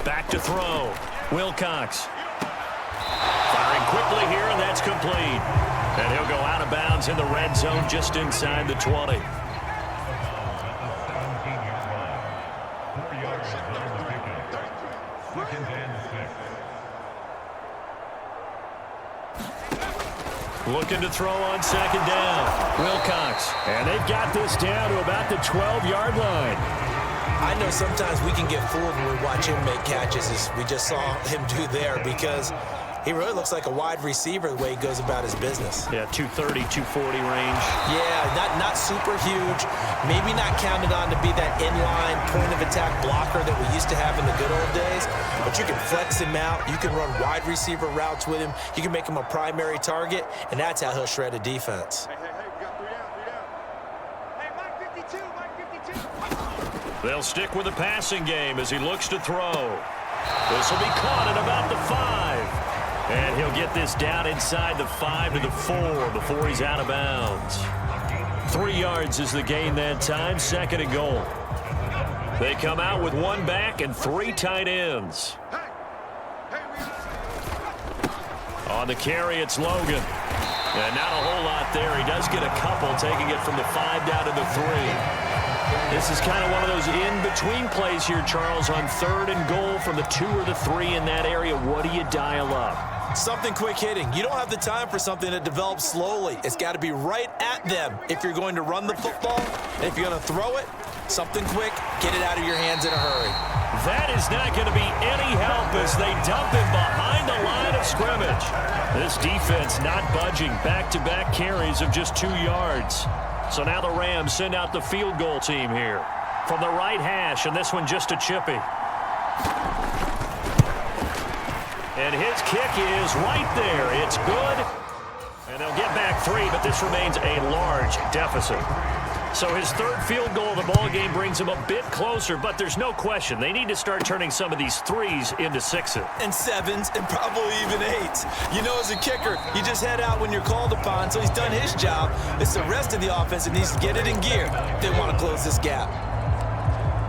Back to throw. Wilcox. Firing quickly here, and that's complete. And he'll go out of bounds in the red zone just inside the 20. Looking to throw on second down. Wilcox. And they've got this down to about the 12-yard line. I know sometimes we can get fooled when we watch him make catches, as we just saw him do there, because he really looks like a wide receiver the way he goes about his business. Yeah, 230, 240 range. Yeah, not super huge. Maybe not counted on to be that inline point-of-attack blocker that we used to have in the good old days. But you can flex him out. You can run wide receiver routes with him. You can make him a primary target, and that's how he'll shred a defense. Hey, we got 3 down. Hey, Mike 52, Mike 52. They'll stick with the passing game as he looks to throw. This will be caught at about the 5. And he'll get this down inside the 5 to the 4 before he's out of bounds. 3 yards is the gain that time, 2nd and goal. They come out with 1 back and 3 tight ends. On the carry, it's Logan. And not a whole lot there. He does get a couple, taking it from the 5 down to the 3. This is kind of one of those in-between plays here, Charles, on 3rd and goal from the 2 or the 3 in that area. What do you dial up? Something quick hitting. You don't have the time for something that develops slowly. It's got to be right at them if you're going to run the football. And if you're going to throw it, something quick, get it out of your hands in a hurry. That is not going to be any help as they dump him behind the line of scrimmage. This defense not budging. Back-to-back carries of just 2 yards. So now the Rams send out the field goal team here. From the right hash, and this one just a chippy. And his kick is right there. It's good. And they'll get back 3, but this remains a large deficit. So his 3rd field goal of the ball game brings him a bit closer, but there's no question they need to start turning some of these 3s into 6s. And 7s, and probably even 8s. You know, as a kicker, you just head out when you're called upon, so he's done his job. It's the rest of the offense that needs to get it in gear if they want to close this gap.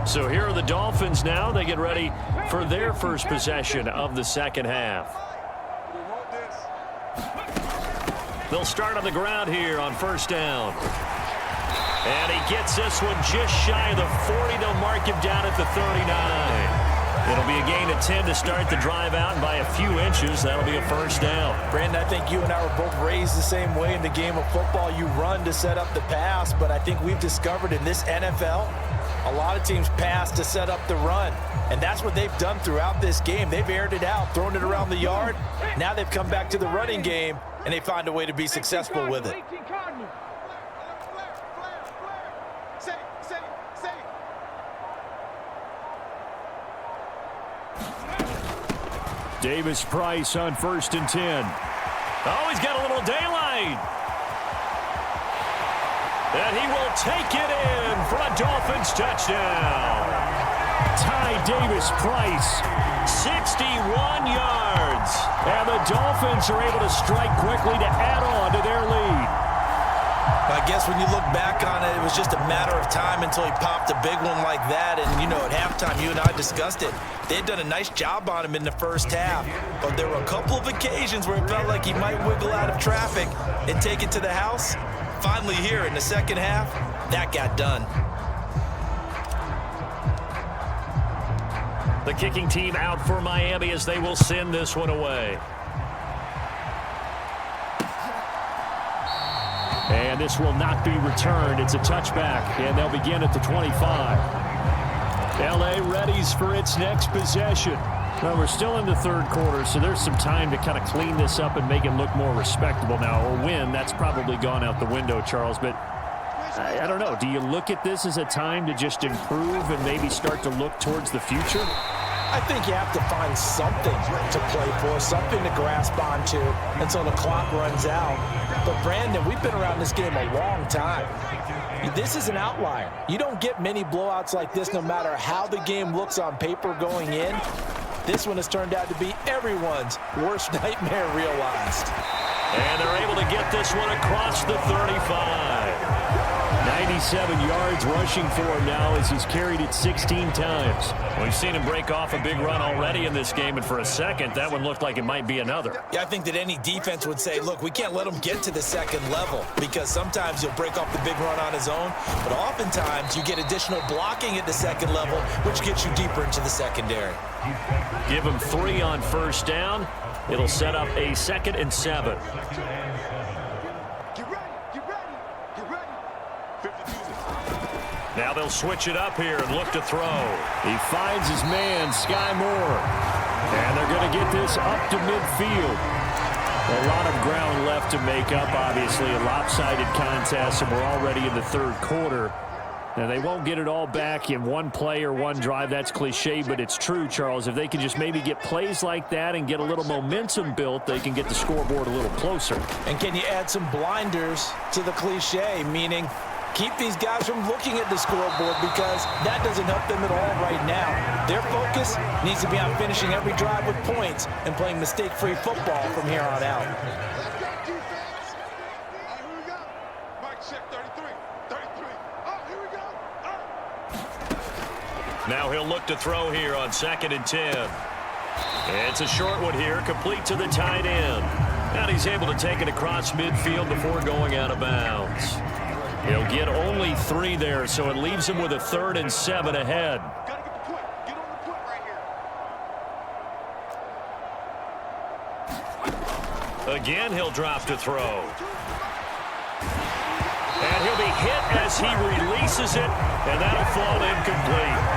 So here are the Dolphins now. They get ready for their first possession of the second half. They'll start on the ground here on 1st down. And he gets this one just shy of the 40. They'll mark him down at the 39. It'll be a gain of 10 to start the drive out, and by a few inches, that'll be a first down. Brandon, I think you and I were both raised the same way in the game of football. You run to set up the pass, but I think we've discovered in this NFL, a lot of teams pass to set up the run. And that's what they've done throughout this game. They've aired it out, thrown it around the yard. Now they've come back to the running game, and they find a way to be successful with it. Davis Price on 1st and 10. Oh, he's got a little daylight. And he will take it in for a Dolphins touchdown. Ty Davis-Price, 61 yards. and the Dolphins are able to strike quickly to add on to their lead. I guess when you look back on it, it was just a matter of time until he popped a big one like that. And, you know, at halftime, you and I discussed it. They had done a nice job on him in the first half. But there were a couple of occasions where it felt like he might wiggle out of traffic and take it to the house. Finally here in the second half, that got done. The kicking team out for Miami as they will send this one away. And this will not be returned. It's a touchback, and they'll begin at the 25. L.A. readies for its next possession. Well, we're still in the third quarter, so there's some time to kind of clean this up and make it look more respectable now. A win, that's probably gone out the window, Charles, but I don't know. Do you look at this as a time to just improve and maybe start to look towards the future? I think you have to find something to play for, something to grasp onto until the clock runs out. But, Brandon, we've been around this game a long time. This is an outlier. You don't get many blowouts like this no matter how the game looks on paper going in. This one has turned out to be everyone's worst nightmare realized. And they're able to get this one across the 35. 97 yards rushing for him now as he's carried it 16 times. We've seen him break off a big run already in this game, and for a second, that one looked like it might be another. Yeah, I think that any defense would say, look, we can't let him get to the second level because sometimes he'll break off the big run on his own, but oftentimes you get additional blocking at the second level, which gets you deeper into the secondary. Give him 3 on first down. It'll set up a 2nd and 7. Now they'll switch it up here and look to throw. He finds his man, Sky Moore. And they're going to get this up to midfield. A lot of ground left to make up, obviously. A lopsided contest, and we're already in the third quarter. Now, they won't get it all back in one play or one drive. That's cliche, but it's true, Charles. If they can just maybe get plays like that and get a little momentum built, they can get the scoreboard a little closer. And can you add some blinders to the cliche, meaning keep these guys from looking at the scoreboard because that doesn't help them at all right now. Their focus needs to be on finishing every drive with points and playing mistake-free football from here on out. Now he'll look to throw here on 2nd and 10. It's a short one here, complete to the tight end. And he's able to take it across midfield before going out of bounds. He'll get only 3 there, so it leaves him with a 3rd and 7 ahead. Again, he'll drop to throw. And he'll be hit as he releases it, and that'll fall incomplete.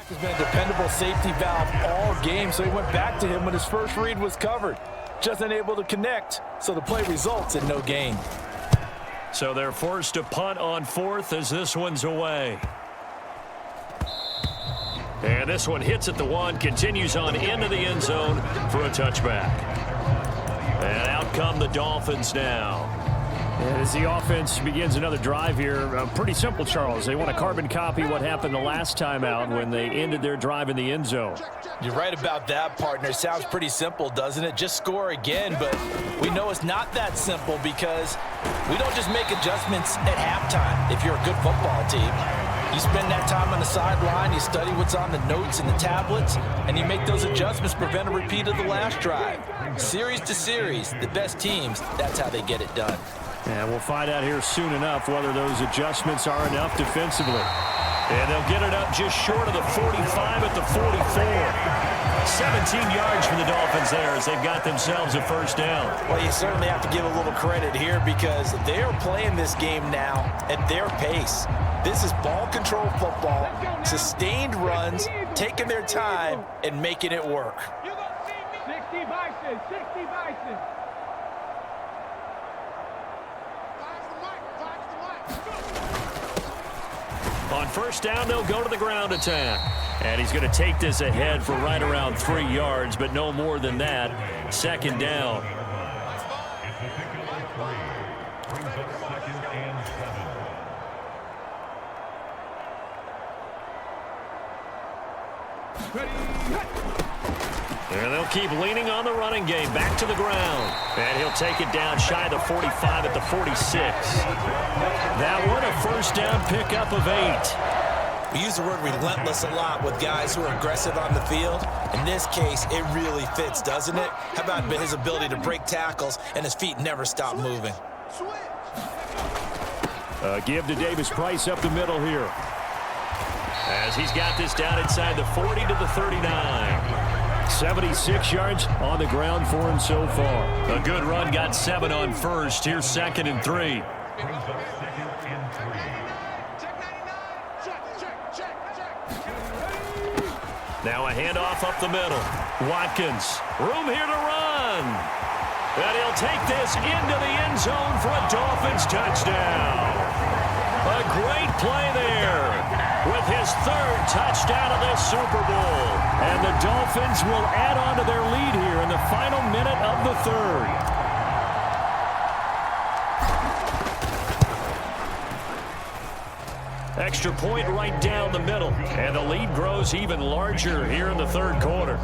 Has been a dependable safety valve all game, so he went back to him when his first read was covered. Just unable to connect, so the play results in no gain. So they're forced to punt on 4th as this one's away. And this one hits at the 1, continues on into the end zone for a touchback. And out come the Dolphins now. And as the offense begins another drive here, pretty simple, Charles. They want to carbon copy what happened the last time out when they ended their drive in the end zone. You're right about that, partner. Sounds pretty simple, doesn't it? Just score again, but we know it's not that simple because we don't just make adjustments at halftime if you're a good football team. You spend that time on the sideline, you study what's on the notes and the tablets, and you make those adjustments, prevent a repeat of the last drive. Series to series, the best teams, that's how they get it done. And we'll find out here soon enough whether those adjustments are enough defensively. And they'll get it up just short of the 45 at the 44. 17 yards for the Dolphins there as they've got themselves a first down. Well, you certainly have to give a little credit here because they're playing this game now at their pace. This is ball control football, sustained runs, taking their time, and making it work. 60 Bison, 60 Bison. On first down, they'll go to the ground attack. And he's going to take this ahead for right around 3 yards, but no more than that. Second down. And they'll keep leaning on the running game. Back to the ground. And he'll take it down shy of the 45 at the 46. That one a first down pickup of 8. We use the word relentless a lot with guys who are aggressive on the field. In this case, it really fits, doesn't it? How about his ability to break tackles and his feet never stop moving? Give to Davis Price up the middle here. As he's got this down inside the 40 to the 39. 76 yards on the ground for him so far. A good run, got 7 on first. Here's 2nd and 3. Now a handoff up the middle. Watkins, room here to run. And he'll take this into the end zone for a Dolphins touchdown. A great play there with his 3rd touchdown of this Super Bowl. And the Dolphins will add on to their lead here in the final minute of the 3rd. Extra point right down the middle. And the lead grows even larger here in the 3rd quarter.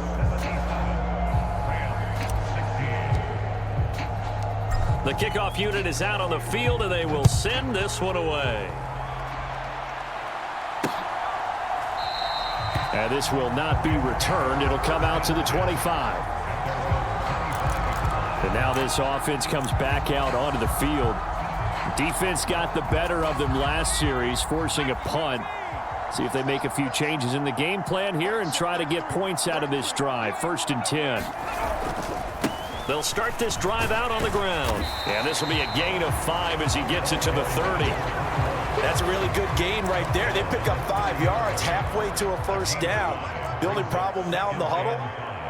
The kickoff unit is out on the field, and they will send this one away. And this will not be returned. It'll come out to the 25. And now this offense comes back out onto the field. Defense got the better of them last series, forcing a punt. See if they make a few changes in the game plan here and try to get points out of this drive. 1st and 10. They'll start this drive out on the ground. And this will be a gain of 5 as he gets it to the 30. That's a really good gain right there. They pick up 5 yards halfway to a first down. The only problem now in the huddle,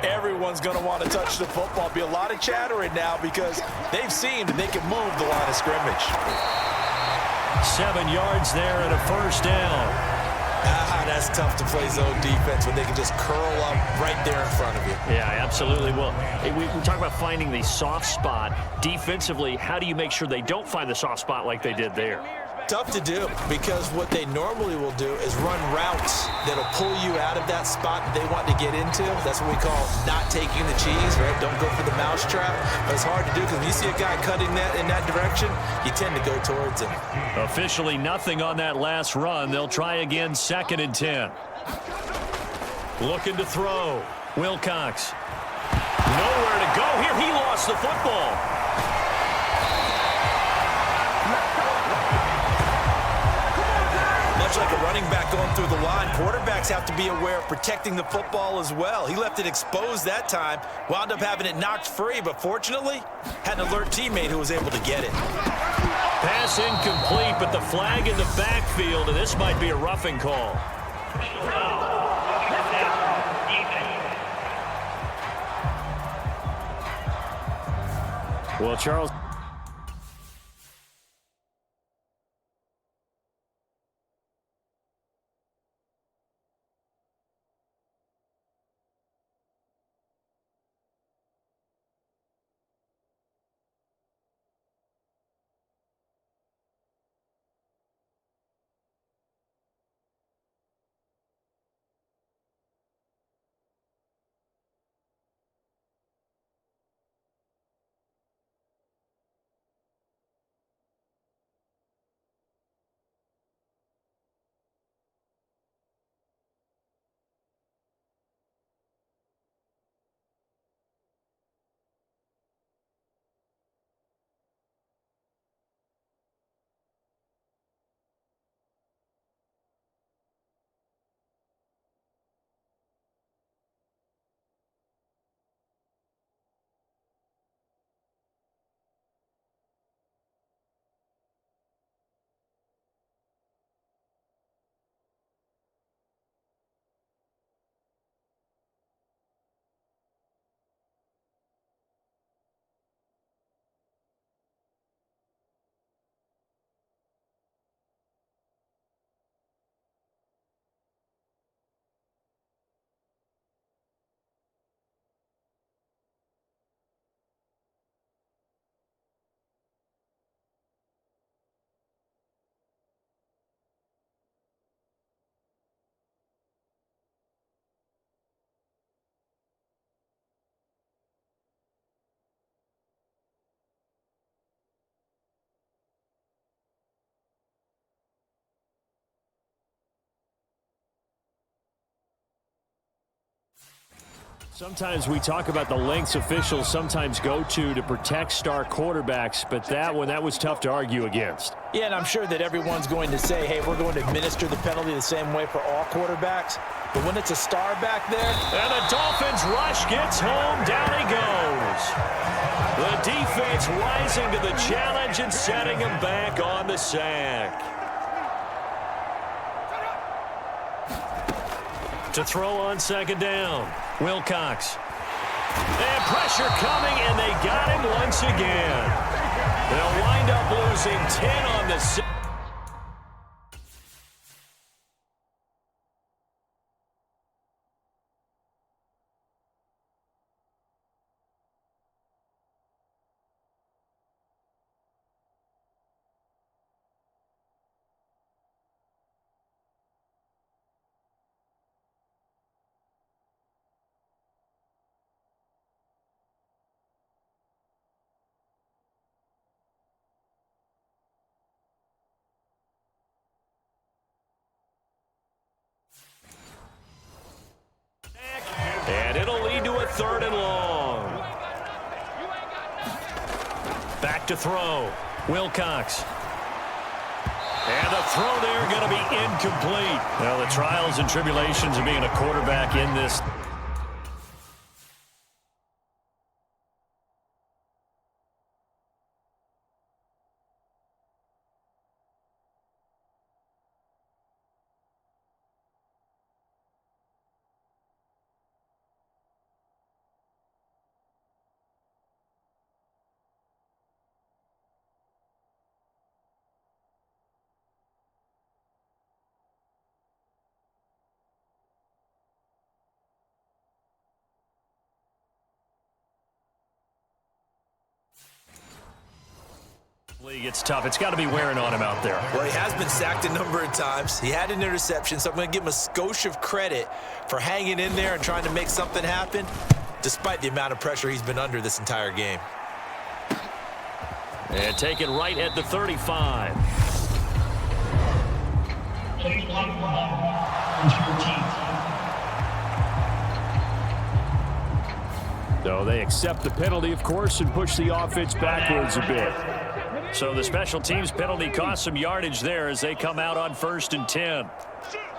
everyone's going to want to touch the football. Be a lot of chattering now because they've seen that they can move the line of scrimmage. 7 yards there and a first down. That's tough to play zone defense when they can just curl up right there in front of you. Yeah, absolutely. Well, we talk about finding the soft spot. Defensively, how do you make sure they don't find the soft spot like they did there? Tough to do because what they normally will do is run routes that'll pull you out of that spot that they want to get into. That's what we call not taking the cheese, right? Don't go for the mousetrap. But it's hard to do because when you see a guy cutting that in that direction, you tend to go towards him. Officially nothing on that last run. They'll try again 2nd and 10. Looking to throw. Wilcox. Nowhere to go here. He lost the football. Much like a running back going through the line, quarterbacks have to be aware of protecting the football as well. He left it exposed that time, wound up having it knocked free, but fortunately, had an alert teammate who was able to get it. Pass incomplete, but the flag in the backfield, and this might be a roughing call. Well, Charles. Sometimes we talk about the lengths officials sometimes go to protect star quarterbacks, but that was tough to argue against. Yeah, and I'm sure that everyone's going to say, hey, we're going to administer the penalty the same way for all quarterbacks. But when it's a star back there... And the Dolphins rush gets home. Down he goes. The defense rising to the challenge and setting him back on the sack. To throw on second down. Wilcox. And pressure coming, and they got him once again. They'll wind up losing 10 on the season. And it'll lead to a 3rd and long. Back to throw. Wilcox. And the throw there going to be incomplete. Well, the trials and tribulations of being a quarterback in this. It's tough. It's got to be wearing on him out there. Well, he has been sacked a number of times. He had an interception, so I'm going to give him a skosh of credit for hanging in there and trying to make something happen, despite the amount of pressure he's been under this entire game. And taken right at the 35. So they accept the penalty, of course, and push the offense backwards a bit. So the special teams penalty cost some yardage there as they come out on 1st and 10.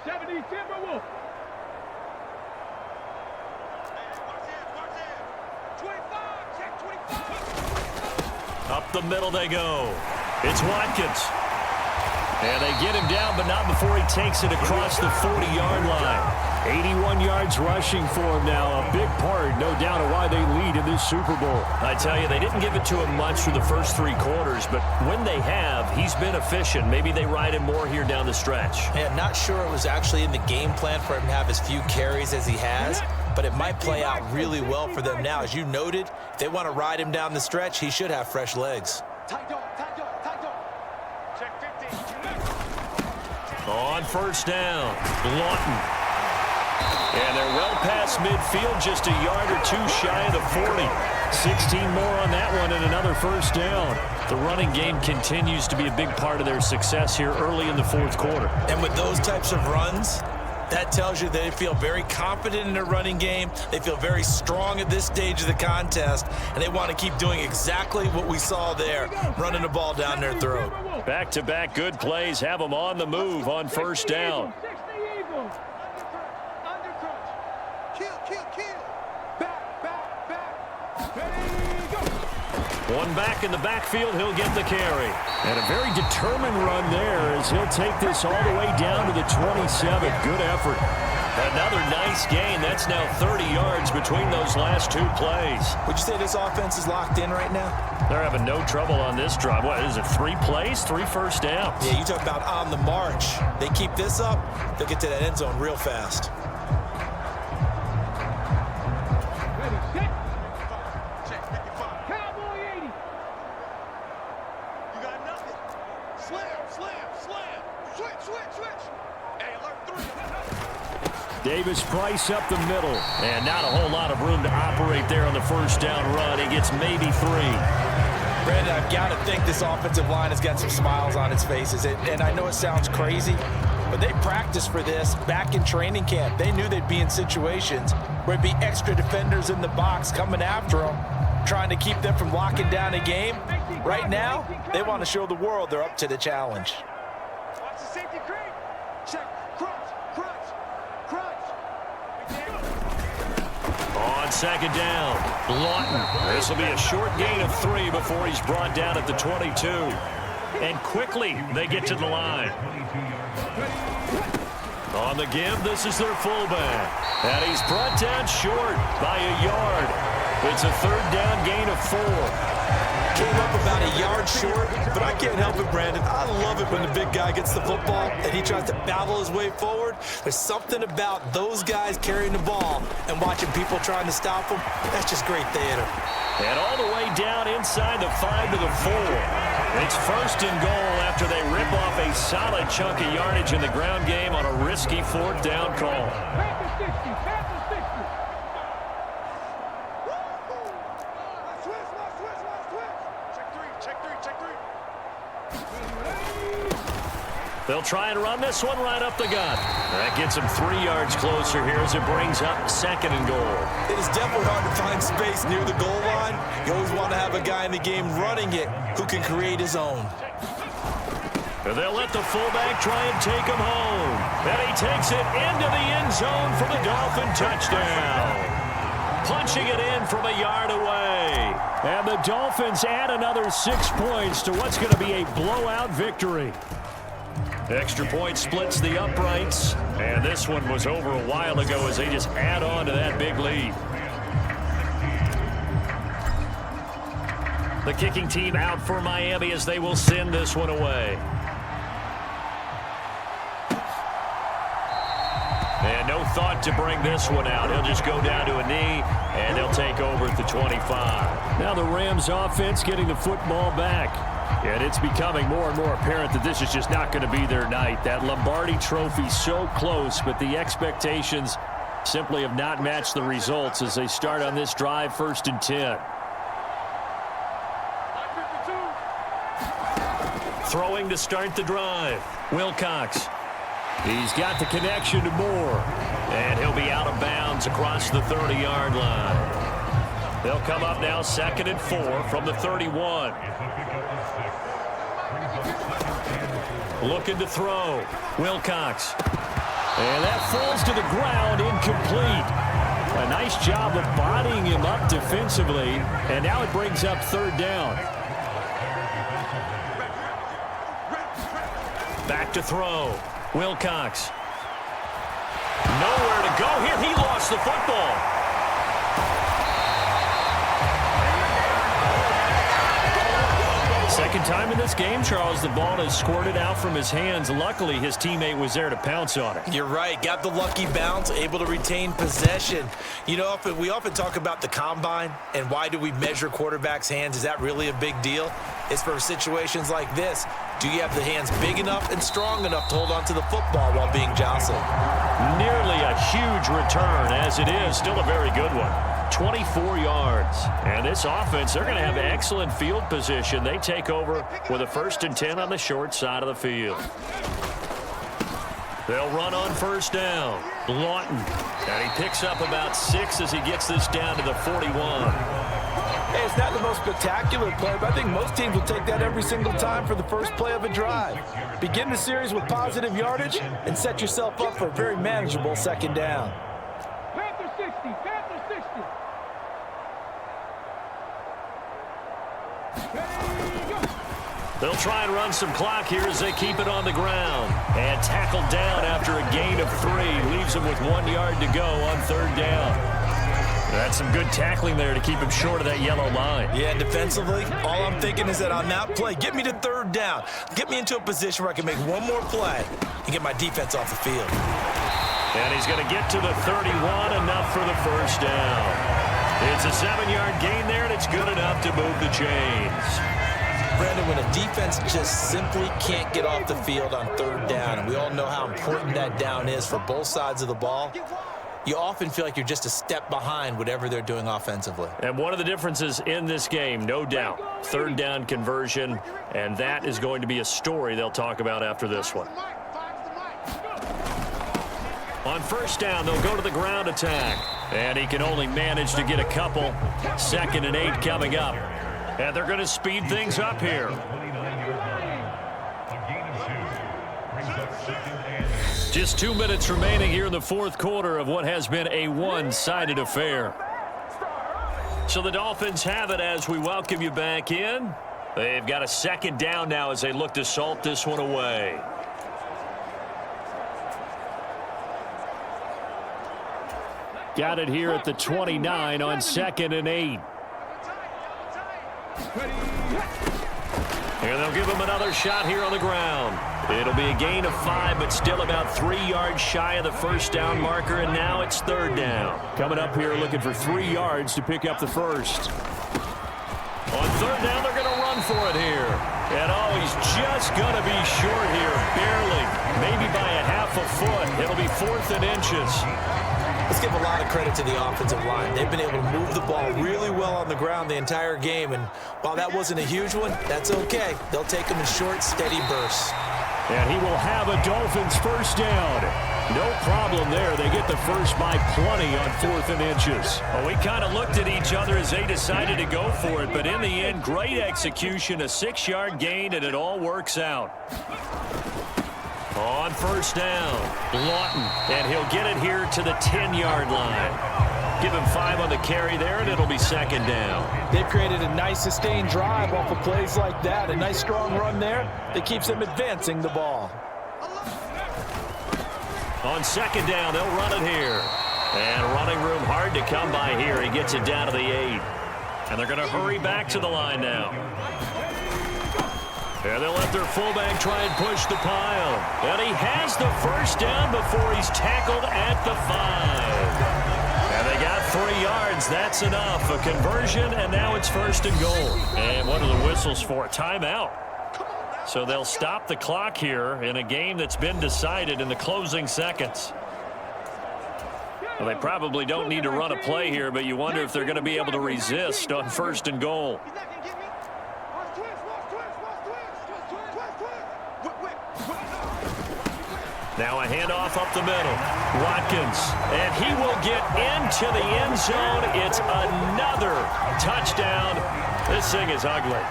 70 Timberwolves. 25, check 25. Up the middle they go. It's Watkins. And they get him down, but not before he takes it across the 40-yard line. 81 yards rushing for him now. A big part, no doubt, of why they lead in this Super Bowl. I tell you, they didn't give it to him much through the first 3 quarters, but when they have, he's been efficient. Maybe they ride him more here down the stretch. Yeah, I'm not sure it was actually in the game plan for him to have as few carries as he has, but it might play out really well for them now. As you noted, if they want to ride him down the stretch, he should have fresh legs. Tight dog, tight dog, tight dog. Check 15. On 1st down, Lawton. And they're well past midfield, just a yard or 2 shy of the 40. 16 more on that one and another 1st down. The running game continues to be a big part of their success here early in the 4th quarter. And with those types of runs, that tells you they feel very confident in their running game. They feel very strong at this stage of the contest, and they want to keep doing exactly what we saw there, running the ball down their throat. Back-to-back good plays have them on the move on 1st down. 60 Eagles. Under crunch. Kill. Back. Ready, go. One back in the backfield, he'll get the carry. And a very determined run there as he'll take this all the way down to the 27. Good effort. Another nice gain. That's now 30 yards between those last 2 plays. Would you say this offense is locked in right now? They're having no trouble on this drive. What is it, 3 plays, 3 1st downs? Yeah, you talk about on the march. They keep this up, they'll get to that end zone real fast. Ready, set. Cowboy 80. You got nothing. Slam. Switch. Hey, alert 3. Davis Price up the middle. And not a whole lot of room to operate there on the 1st down run. He gets maybe 3. Brandon, I've got to think this offensive line has got some smiles on its faces. And I know it sounds crazy, but they practiced for this back in training camp. They knew they'd be in situations where it'd be extra defenders in the box coming after them, trying to keep them from locking down a game. Right now, they want to show the world they're up to the challenge. Watch the safety creep. Check. Crunch. Crunch. Crunch. On second down, Lawton. This will be a short gain of 3 before he's brought down at the 22. And quickly, they get to the line. On the give, this is their fullback. And he's brought down short by a yard. It's a third down gain of 4. Came up about a yard short, but I can't help it, Brandon. I love it when the big guy gets the football and he tries to battle his way forward. There's something about those guys carrying the ball and watching people trying to stop them. That's just great theater. And all the way down inside the 5 to the 4. It's first and goal after they rip off a solid chunk of yardage in the ground game on a risky fourth down call. Panther 60, Panther 60. Check three. They'll try and run this one right up the gut. That gets them 3 yards closer here as it brings up second and goal. It is definitely hard to find space near the goal line. You always want to have a guy in the game running it who can create his own. And they'll let the fullback try and take him home. And he takes it into the end zone for the Dolphin touchdown. Punching it in from a yard away. And the Dolphins add another 6 points to what's going to be a blowout victory. Extra point splits the uprights. And this one was over a while ago as they just add on to that big lead. The kicking team out for Miami as they will send this one away. And no thought to bring this one out. He'll just go down to a knee, and they'll take over at the 25. Now the Rams offense getting the football back. And it's becoming more and more apparent that this is just not going to be their night. That Lombardi trophy so close, but the expectations simply have not matched the results as they start on this drive, 1st and 10. Throwing to start the drive. Wilcox. He's got the connection to Moore. And he'll be out of bounds across the 30-yard line. They'll come up now 2nd and 4 from the 31. Looking to throw. Wilcox. And that falls to the ground, incomplete. A nice job of bodying him up defensively. And now it brings up 3rd down. Back to throw. Wilcox. Nowhere to go here. He lost the football. Second time in this game, Charles, the ball has squirted out from his hands. Luckily, his teammate was there to pounce on it. You're right. Got the lucky bounce, able to retain possession. You know, we often talk about the combine and why do we measure quarterbacks' hands. Is that really a big deal? It's for situations like this. Do you have the hands big enough and strong enough to hold on to the football while being jostled? Nearly a huge return, as it is. Still a very good one. 24 yards. And this offense, they're going to have excellent field position. They take over with a 1st and 10 on the short side of the field. They'll run on 1st down. Lawton. And he picks up about 6 as he gets this down to the 41. Hey, it's not the most spectacular play, but I think most teams will take that every single time for the first play of a drive. Begin the series with positive yardage and set yourself up for a very manageable 2nd down. Panther 60, Panther 60. They'll try and run some clock here as they keep it on the ground. And tackled down after a gain of 3. Leaves them with 1 yard to go on 3rd down. That's some good tackling there to keep him short of that yellow line. Yeah, defensively, all I'm thinking is that on that play, get me to 3rd down. Get me into a position where I can make one more play and get my defense off the field. And he's going to get to the 31, enough for the 1st down. It's a 7-yard gain there, and it's good enough to move the chains. Brandon, when a defense just simply can't get off the field on 3rd down, and we all know how important that down is for both sides of the ball, you often feel like you're just a step behind whatever they're doing offensively. And one of the differences in this game, no doubt, 3rd down conversion, and that is going to be a story they'll talk about after this one. On first down, they'll go to the ground attack. And he can only manage to get a couple. 2nd and 8 coming up. And they're going to speed things up here. Just 2 minutes remaining here in the fourth quarter of what has been a one-sided affair. So the Dolphins have it as we welcome you back in. They've got a 2nd down now as they look to salt this one away. Got it here at the 29 on 2nd and 8. And they'll give him another shot here on the ground. It'll be a gain of 5, but still about 3 yards shy of the first down marker, and now it's 3rd down. Coming up here looking for 3 yards to pick up the first. On 3rd down, they're going to run for it here. And oh, he's just going to be short here, barely. Maybe by a half a foot. It'll be 4th and inches. Let's give a lot of credit to the offensive line. They've been able to move the ball really well on the ground the entire game, and while that wasn't a huge one, that's okay. They'll take them in short, steady bursts. And he will have a Dolphins first down. No problem there. They get the first by plenty on 4th and inches. Well, we kind of looked at each other as they decided to go for it, but in the end, great execution, a 6-yard gain, and it all works out. On first down, Lawton, and he'll get it here to the 10-yard line. Give him 5 on the carry there, and it'll be 2nd down. They've created a nice sustained drive off of plays like that. A nice strong run there that keeps them advancing the ball. On 2nd down, they'll run it here. And running room hard to come by here. He gets it down to the 8. And they're going to hurry back to the line now. And they'll let their fullback try and push the pile. And he has the first down before he's tackled at the 5. And they got 3 yards. That's enough. A conversion, and now it's 1st and goal. And what are the whistles for? Timeout. So they'll stop the clock here in a game that's been decided in the closing seconds. Well, they probably don't need to run a play here, but you wonder if they're going to be able to resist on 1st and goal. Now a handoff up the middle. Watkins, and he will get into the end zone. It's another touchdown. This thing is ugly.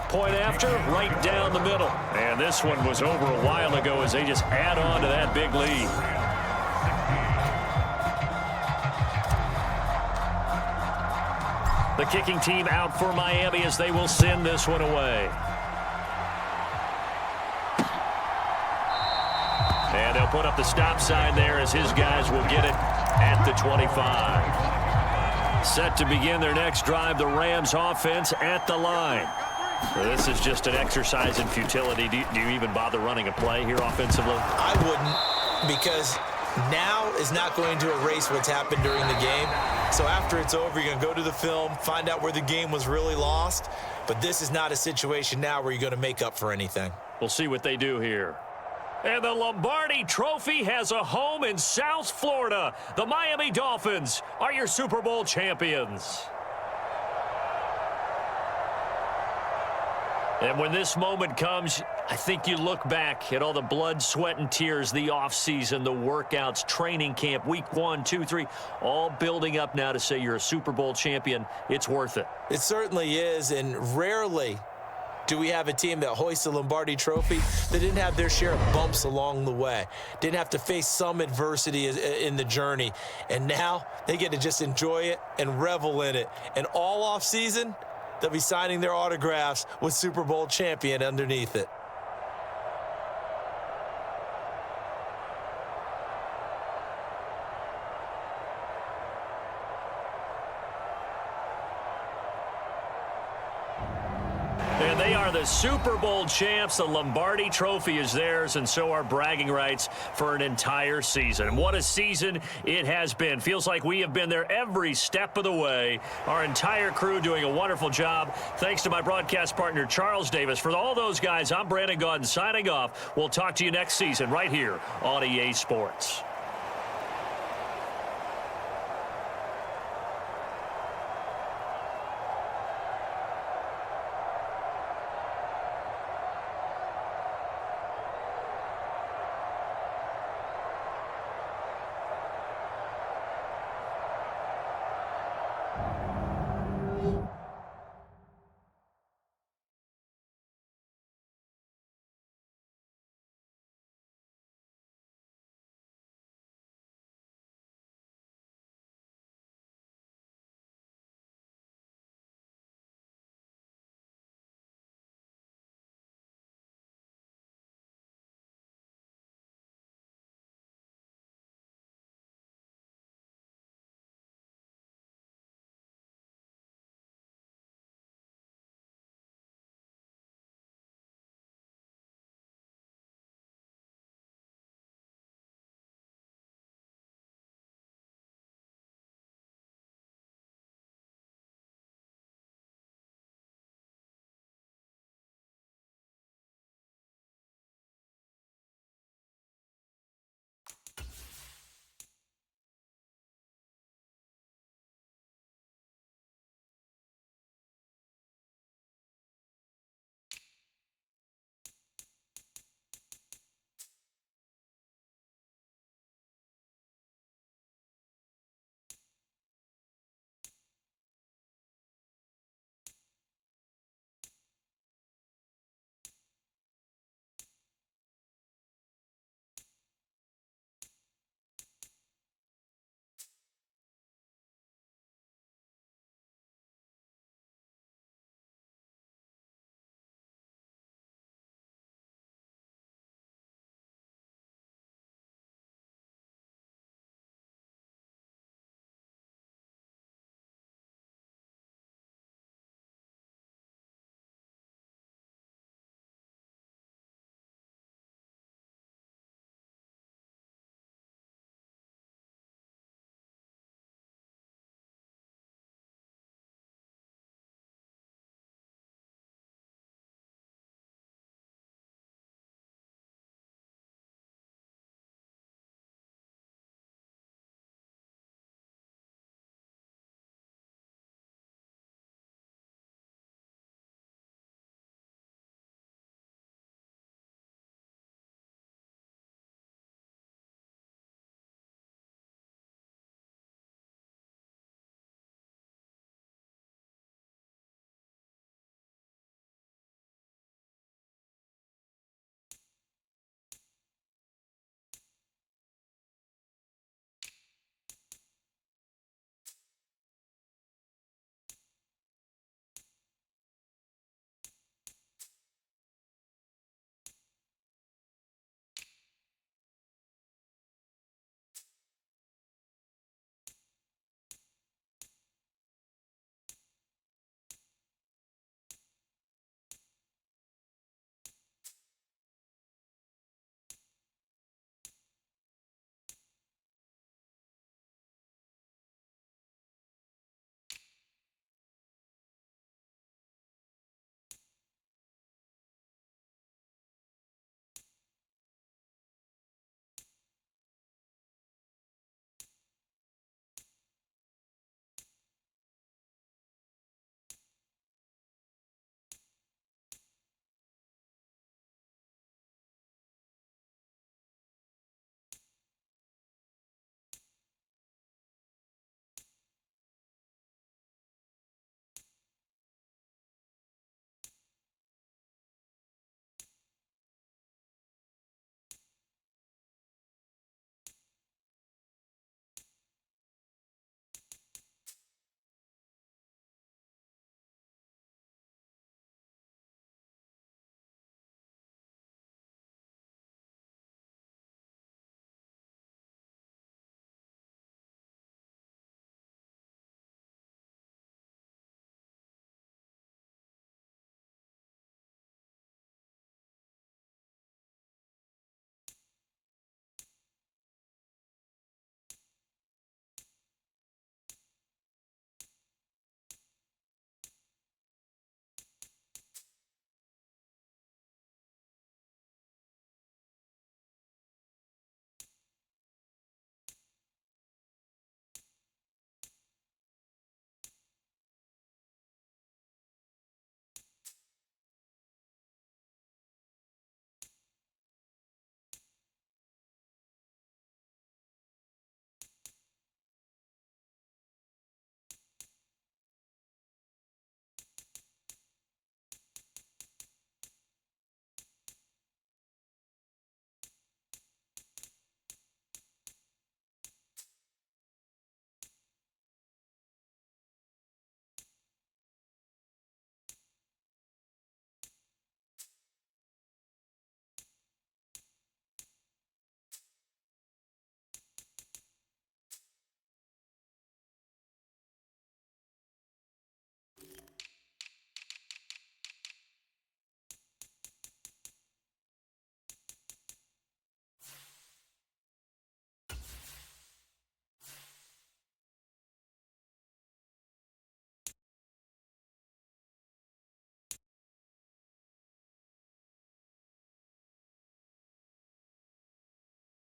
Point after, right down the middle. And this one was over a while ago as they just add on to that big lead. The kicking team out for Miami as they will send this one away. And they'll put up the stop sign there as his guys will get it at the 25. Set to begin their next drive, the Rams offense at the line. So this is just an exercise in futility. Do you even bother running a play here offensively? I wouldn't, because now is not going to erase what's happened during the game. So after it's over, you're going to go to the film, find out where the game was really lost. But this is not a situation now where you're going to make up for anything. We'll see what they do here. And the Lombardi Trophy has a home in South Florida. The Miami Dolphins are your Super Bowl champions. And when this moment comes, I think you look back at all the blood, sweat, and tears, the offseason, the workouts, training camp, week 1, 2, 3, all building up now to say you're a Super Bowl champion. It's worth it. It certainly is, and rarely do we have a team that hoists the Lombardi Trophy that didn't have their share of bumps along the way, didn't have to face some adversity in the journey, and now they get to just enjoy it and revel in it. And all offseason, they'll be signing their autographs with Super Bowl champion underneath it. And they are the Super Bowl champs. The Lombardi Trophy is theirs, and so are bragging rights for an entire season. What a season it has been. Feels like we have been there every step of the way. Our entire crew doing a wonderful job. Thanks to my broadcast partner, Charles Davis. For all those guys, I'm Brandon Gaudin signing off. We'll talk to you next season right here on EA Sports.